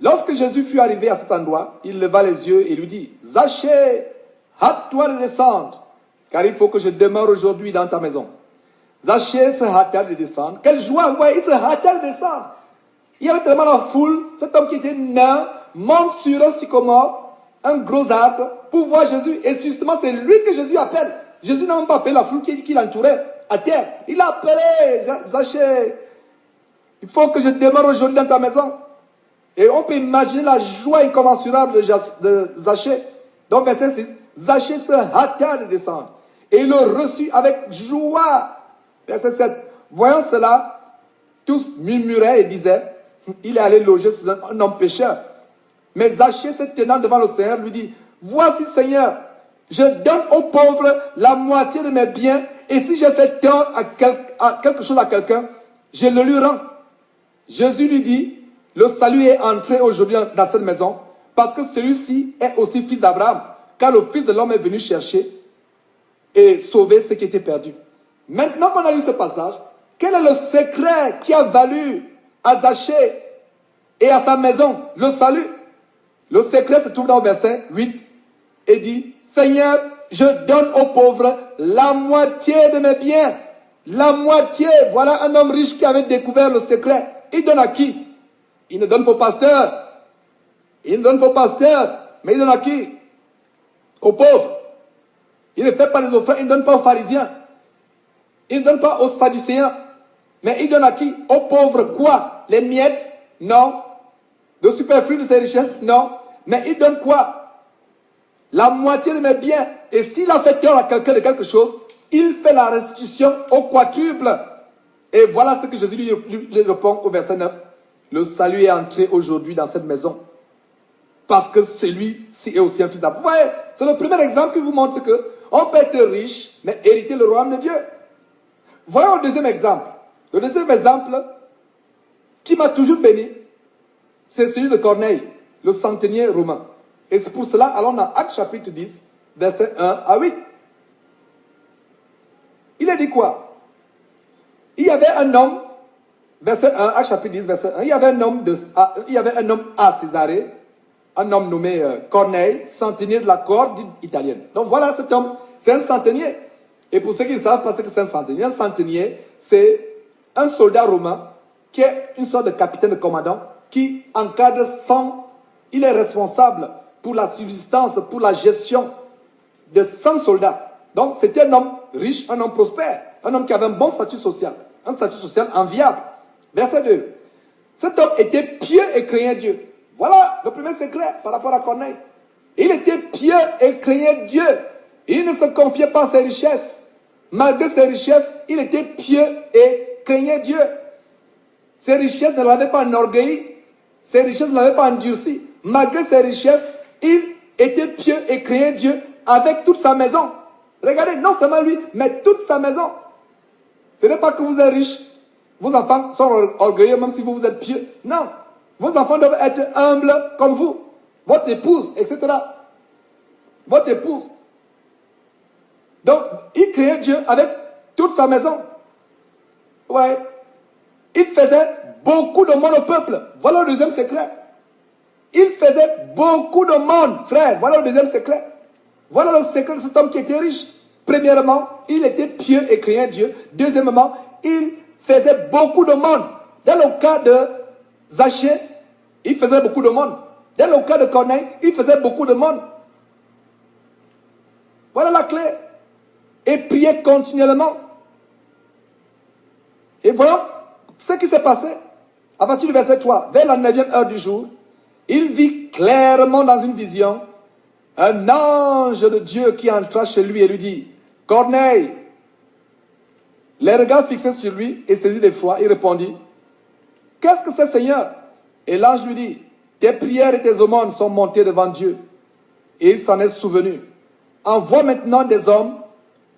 Lorsque Jésus fut arrivé à cet endroit, il leva les yeux et lui dit, « Zachée, hâte-toi de descendre, car il faut que je demeure aujourd'hui dans ta maison. » Zachée se hâta de descendre. Quelle joie, vous voyez, il se hâta de descendre. Il y avait tellement la foule, cet homme qui était nain monte sur un sycomore, un gros arbre, pour voir Jésus. Et justement, c'est lui que Jésus appelle. Jésus n'a même pas appelé la foule qui l'entourait à terre. Il a appelé Zachée. Il faut que je demeure aujourd'hui dans ta maison. Et on peut imaginer la joie incommensurable de Zachée. Donc, verset 6, Zachée se hâta de descendre. Et il le reçut avec joie. Verset 7, voyant cela, tous murmuraient et disaient, il est allé loger chez un homme pécheur. Mais Zachée, se tenant devant le Seigneur, lui dit, voici Seigneur, je donne aux pauvres la moitié de mes biens, et si j'ai fait tort à quelque chose à quelqu'un, je le lui rends. Jésus lui dit, le salut est entré aujourd'hui dans cette maison, parce que celui-ci est aussi fils d'Abraham, car le Fils de l'homme est venu chercher et sauver ce qui était perdu. Maintenant qu'on a lu ce passage, quel est le secret qui a valu à Zachée et à sa maison le salut? Le secret se trouve dans le verset 8 et dit, Seigneur, je donne aux pauvres la moitié de mes biens. La moitié. Voilà un homme riche qui avait découvert le secret. Il donne à qui? Il ne donne pas au pasteur. Il ne donne pas au pasteur. Mais il donne à qui? Aux pauvres. Il ne fait pas les offrandes. Il ne donne pas aux pharisiens. Il ne donne pas aux sadducéens. Mais il donne à qui? Aux pauvres. Quoi? Les miettes? Non. Le superflu de ses richesses? Non. Mais il donne quoi? La moitié de mes biens. Et s'il a fait tort à quelqu'un de quelque chose, il fait la restitution au quadruple. Et voilà ce que Jésus lui répond au verset 9. Le salut est entré aujourd'hui dans cette maison. Parce que celui-ci est aussi un fils d'Abraham. Vous voyez, c'est le premier exemple qui vous montre que on peut être riche, mais hériter le royaume de Dieu. Voyons le deuxième exemple. Le deuxième exemple qui m'a toujours béni, c'est celui de Corneille, le centenier romain. Et c'est pour cela, allons dans Actes chapitre 10, versets 1 à 8. Il a dit quoi? Il y avait un homme, verset 1, Actes chapitre 10, verset 1, il y avait un homme à Césarée, un homme nommé Corneille, centenier de la cohorte italienne. Donc voilà cet homme, c'est un centenier. Et pour ceux qui ne savent pas ce que c'est un centenier, c'est un soldat romain qui est une sorte de capitaine de commandant qui encadre 100, il est responsable pour la subsistance, pour la gestion de 100 soldats. Donc c'était un homme riche, un homme prospère, un homme qui avait un bon statut social enviable. Verset 2. Cet homme était pieux et craignait Dieu. Voilà le premier secret par rapport à Corneille. Il était pieux et craignait Dieu. Il ne se confiait pas à ses richesses. Malgré ses richesses, il était pieux et craignait Dieu. Ses richesses ne l'avaient pas enorgueilli. Ses richesses ne l'avaient pas endurci. Malgré ses richesses, il était pieux et craignait Dieu avec toute sa maison. Regardez, non seulement lui, mais toute sa maison. Ce n'est pas que vous êtes riche. Vos enfants sont orgueilleux même si vous êtes pieux. Non. Vos enfants doivent être humbles comme vous. Votre épouse, etc. Votre épouse. Donc, il craignait Dieu avec toute sa maison. Ouais. Il faisait beaucoup de monde au peuple. Voilà le deuxième secret. Il faisait beaucoup de monde, frère. Voilà le deuxième secret. Voilà le secret de cet homme qui était riche. Premièrement, il était pieux et craignait Dieu. Deuxièmement, il faisait beaucoup de monde. Dans le cas de Zachée, il faisait beaucoup de monde. Dans le cas de Corneille, il faisait beaucoup de monde. Voilà la clé. Et prier continuellement. Et voilà ce qui s'est passé. À partir du verset 3, vers la 9e heure du jour, il vit clairement dans une vision un ange de Dieu qui entra chez lui et lui dit, « Corneille !» Les regards fixés sur lui et saisi d'effroi, il répondit, « Qu'est-ce que c'est, Seigneur ?» Et l'ange lui dit, « Tes prières et tes aumônes sont montées devant Dieu. » Et il s'en est souvenu. « Envoie maintenant des hommes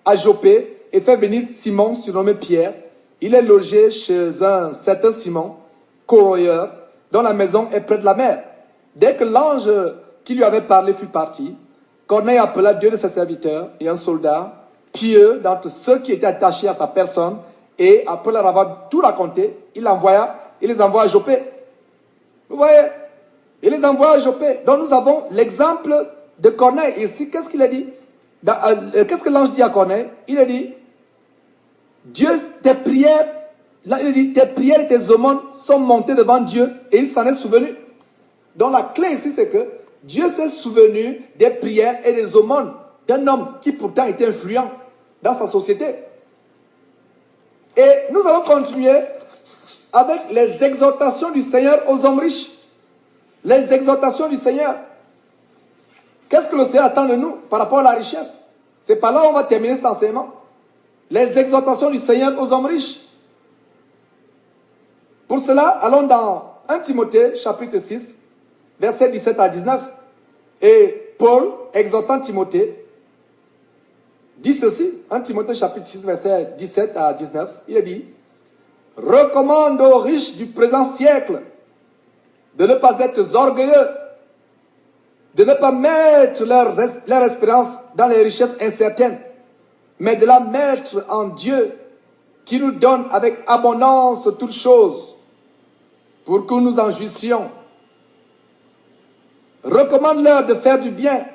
à Joppé et fais venir Simon, surnommé Pierre. Il est logé chez un certain Simon, corroyeur, dont la maison est près de la mer. » Dès que l'ange qui lui avait parlé fut parti, Corneille appela deux de ses serviteurs et un soldat, pieux d'entre ceux qui étaient attachés à sa personne, et après leur avoir tout raconté, il les envoie à Joppé. Vous voyez, il les envoie à Joppé. Donc nous avons l'exemple de Corneille. Ici, qu'est-ce qu'il a dit? Qu'est-ce que l'ange dit à Corneille? Il a dit, Dieu, tes prières, là, il a dit, tes prières et tes aumônes sont montées devant Dieu, et il s'en est souvenu. Donc la clé ici, c'est que Dieu s'est souvenu des prières et des aumônes d'un homme qui pourtant était influent dans sa société. Et nous allons continuer avec les exhortations du Seigneur aux hommes riches. Les exhortations du Seigneur. Qu'est-ce que le Seigneur attend de nous par rapport à la richesse? C'est par là qu'on va terminer cet enseignement. Les exhortations du Seigneur aux hommes riches. Pour cela, allons dans 1 Timothée chapitre 6, versets 17 à 19. Et Paul, exhortant Timothée, dit ceci, 1 Timothée chapitre 6, versets 17 à 19, il a dit, « Recommande aux riches du présent siècle de ne pas être orgueilleux, de ne pas mettre leur espérance dans les richesses incertaines, mais de la mettre en Dieu, qui nous donne avec abondance toutes choses, pour que nous en jouissions. Recommande-leur de faire du bien,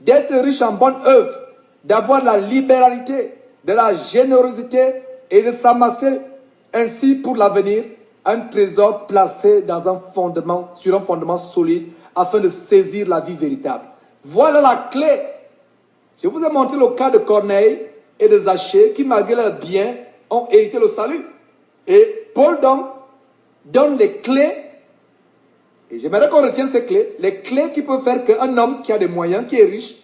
d'être riches en bonnes œuvres, d'avoir la libéralité, de la générosité et de s'amasser ainsi pour l'avenir un trésor placé dans un fondement, sur un fondement solide afin de saisir la vie véritable. Voilà la clé. Je vous ai montré le cas de Corneille et de Zachée qui, malgré leurs biens, ont hérité le salut. Et Paul donne les clés. Et j'aimerais qu'on retienne ces clés. Les clés qui peuvent faire qu'un homme qui a des moyens, qui est riche,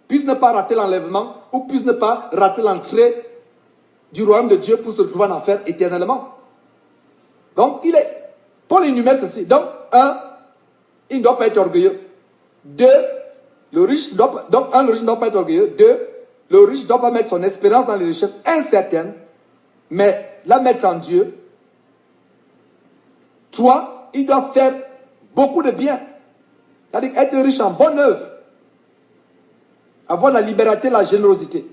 puisse ne pas rater l'enlèvement ou puisse ne pas rater l'entrée du royaume de Dieu pour se retrouver en enfer éternellement. Donc, Paul énumère ceci. Donc, un, il ne doit pas être orgueilleux. Deux, le riche ne doit pas être orgueilleux. Deux, le riche ne doit pas mettre son espérance dans les richesses incertaines, mais la mettre en Dieu. Trois, il doit faire beaucoup de bien. C'est-à-dire être riche en bonne œuvre. Avoir la liberté, la générosité.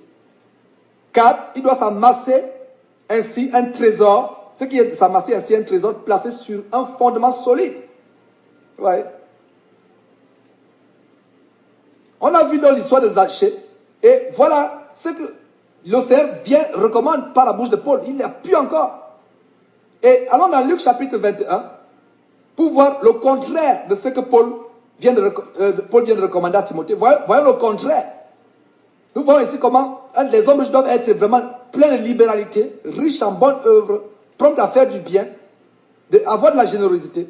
4, il doit s'amasser ainsi un trésor. Ce qui est s'amasser ainsi un trésor placé sur un fondement solide. Ouais. On a vu dans l'histoire de Zachée. Et voilà ce que le Seigneur recommande par la bouche de Paul. Il n'y a plus encore. Et allons dans Luc chapitre 21 pour voir le contraire de ce que Paul vient de recommander à Timothée. Voyons le contraire. Nous voyons ici comment les hommes riches doivent être vraiment pleins de libéralité, riches en bonnes œuvres, prompts à faire du bien, avoir de la générosité.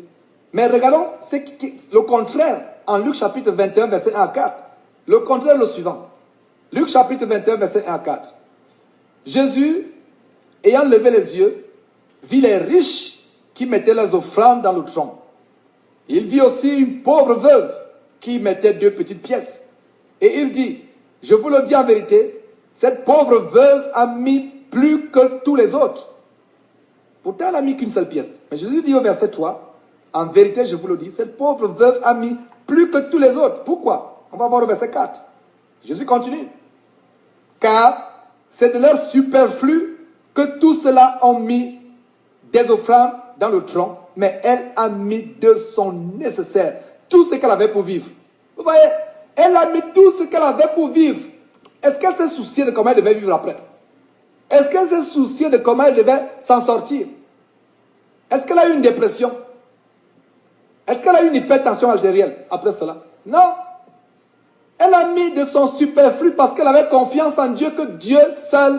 Mais regardons le contraire en Luc chapitre 21, verset 1 à 4. Le contraire est le suivant. Luc chapitre 21, verset 1 à 4. Jésus, ayant levé les yeux, vit les riches qui mettaient leurs offrandes dans le tronc. Il vit aussi une pauvre veuve qui mettait 2 petites pièces. Et il dit, je vous le dis en vérité, cette pauvre veuve a mis plus que tous les autres. Pourtant, elle n'a mis qu'une seule pièce. Mais Jésus dit au verset 3, en vérité, je vous le dis, cette pauvre veuve a mis plus que tous les autres. Pourquoi? On va voir au verset 4. Jésus continue. Car c'est de leur superflu que tous ceux-là ont mis des offrandes dans le tronc, mais elle a mis de son nécessaire, tout ce qu'elle avait pour vivre. Vous voyez, elle a mis tout ce qu'elle avait pour vivre. Est-ce qu'elle s'est souciée de comment elle devait vivre après? Est-ce qu'elle s'est souciée de comment elle devait s'en sortir? Est-ce qu'elle a eu une dépression? Est-ce qu'elle a eu une hypertension artérielle après cela? Non. Elle a mis de son superflu parce qu'elle avait confiance en Dieu, que Dieu seul,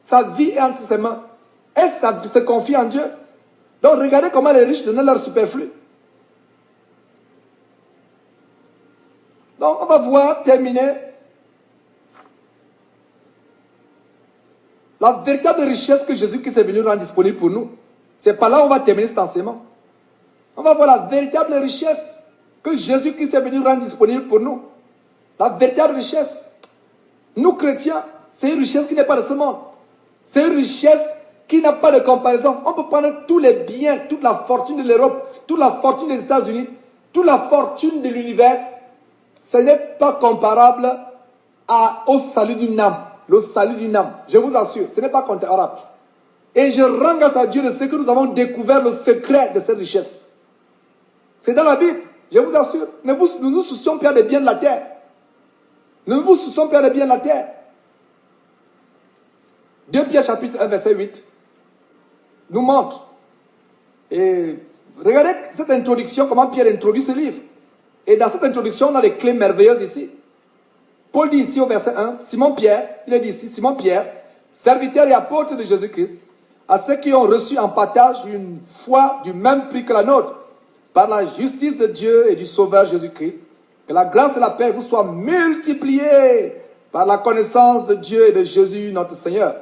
sa vie est entre ses mains. Elle se confie en Dieu. Donc regardez comment les riches donnaient leur superflu. Donc on va voir terminer la véritable richesse que Jésus-Christ est venu rendre disponible pour nous. C'est par là qu'on va terminer cet enseignement. On va voir la véritable richesse que Jésus-Christ est venu rendre disponible pour nous. La véritable richesse. Nous chrétiens, c'est une richesse qui n'est pas de ce monde. C'est une richesse qui n'a pas de comparaison. On peut prendre tous les biens, toute la fortune de l'Europe, toute la fortune des États-Unis, toute la fortune de l'univers. Ce n'est pas comparable au salut d'une âme. Le salut d'une âme, je vous assure, ce n'est pas comparable. Et je rends grâce à Dieu de ce que nous avons découvert le secret de cette richesse. C'est dans la Bible, je vous assure. Nous nous soucions pas des biens de la terre. Nous vous soucions pas des biens de la terre. 2 Pierre chapitre 1 verset 8 nous montre. Et regardez cette introduction, comment Pierre introduit ce livre. Et dans cette introduction, on a des clés merveilleuses ici. Paul dit ici au verset 1, Simon Pierre, il est dit ici, Simon Pierre, serviteur et apôtre de Jésus-Christ, à ceux qui ont reçu en partage une foi du même prix que la nôtre, par la justice de Dieu et du Sauveur Jésus-Christ, que la grâce et la paix vous soient multipliées par la connaissance de Dieu et de Jésus notre Seigneur.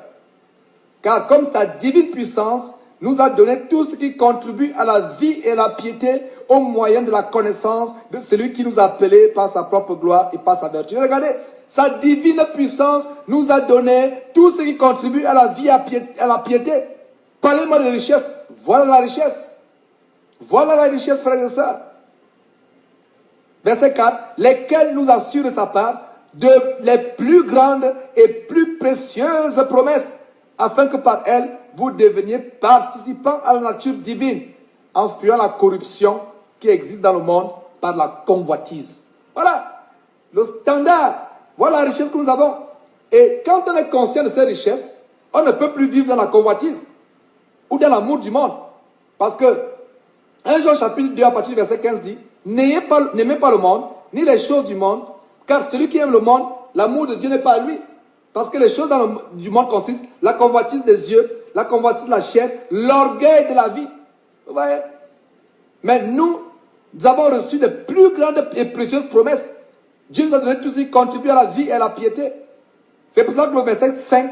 Car comme sa divine puissance nous a donné tout ce qui contribue à la vie et à la piété au moyen de la connaissance de celui qui nous a appelés par sa propre gloire et par sa vertu. Regardez, sa divine puissance nous a donné tout ce qui contribue à la vie et à la piété. Parlez-moi de richesse. Voilà la richesse. Voilà la richesse, frères et sœurs. Verset 4. Lesquels nous assurent de sa part de les plus grandes et plus précieuses promesses, afin que par elles, vous deveniez participants à la nature divine, en fuyant la corruption qui existe dans le monde par la convoitise. Voilà le standard. Voilà la richesse que nous avons. Et quand on est conscient de cette richesse, on ne peut plus vivre dans la convoitise ou dans l'amour du monde. Parce que 1 Jean chapitre 2 à partir du verset 15 dit, n'aimez pas le monde, ni les choses du monde, car celui qui aime le monde, l'amour de Dieu n'est pas à lui. Parce que les choses du monde consistent, la convoitise des yeux, la convoitise de la chair, l'orgueil de la vie. Vous voyez? Mais nous avons reçu de plus grandes et précieuses promesses. Dieu nous a donné tout ce qui contribue à la vie et à la piété. C'est pour ça que le verset 5,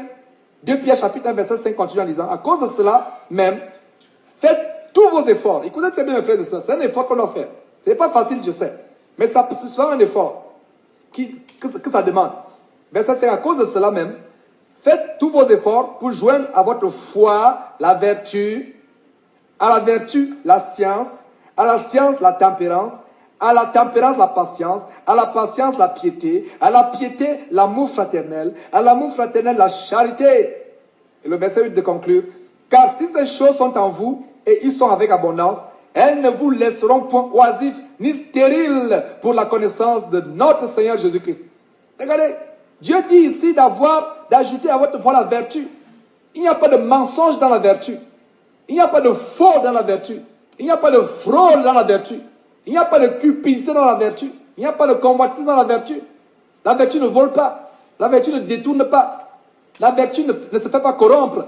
2 Pierre chapitre 1 verset 5 continue en disant, à cause de cela même, faites tous vos efforts. Écoutez très bien mes frères et sœurs, c'est un effort qu'on doit faire. Ce n'est pas facile, je sais. Mais ce sera un effort que ça demande. Verset 5, à cause de cela même, faites tous vos efforts pour joindre à votre foi la vertu, à la vertu la science, à la science la tempérance, à la tempérance la patience, à la patience la piété, à la piété l'amour fraternel, à l'amour fraternel la charité. Et le verset 8 de conclure, car si ces choses sont en vous et ils sont avec abondance, elles ne vous laisseront point oisifs ni stériles pour la connaissance de notre Seigneur Jésus-Christ. Regardez, Dieu dit ici d'ajouter à votre foi la vertu. Il n'y a pas de mensonge dans la vertu. Il n'y a pas de faux dans la vertu. Il n'y a pas de fraude dans la vertu. Il n'y a pas de cupidité dans la vertu. Il n'y a pas de convoitise dans la vertu. La vertu ne vole pas. La vertu ne détourne pas. La vertu ne se fait pas corrompre.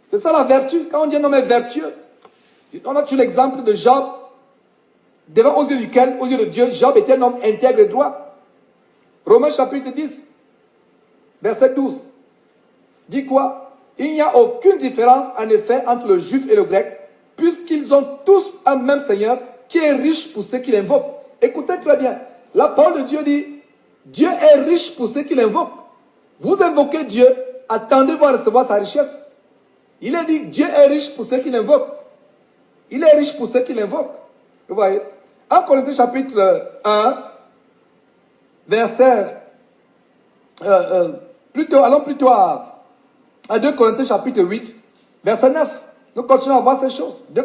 C'est ça la vertu. Quand on dit un homme est vertueux, on a toujours l'exemple de Job, devant aux yeux duquel, aux yeux de Dieu, Job était un homme intègre et droit. Romains chapitre 10, verset 12, dit quoi? Il n'y a aucune différence en effet entre le juif et le grec, puisqu'ils ont tous un même Seigneur qui est riche pour ceux qui l'invoquent. Écoutez très bien, la parole de Dieu dit, Dieu est riche pour ceux qui l'invoquent. Vous invoquez Dieu, attendez-vous à recevoir sa richesse. Il est dit, Dieu est riche pour ceux qui l'invoquent. Il est riche pour ceux qui l'invoquent. Vous voyez? En Corinthiens chapitre 1, verset, allons plutôt à 2 Corinthiens chapitre 8, verset 9. Nous continuons à voir ces choses. 2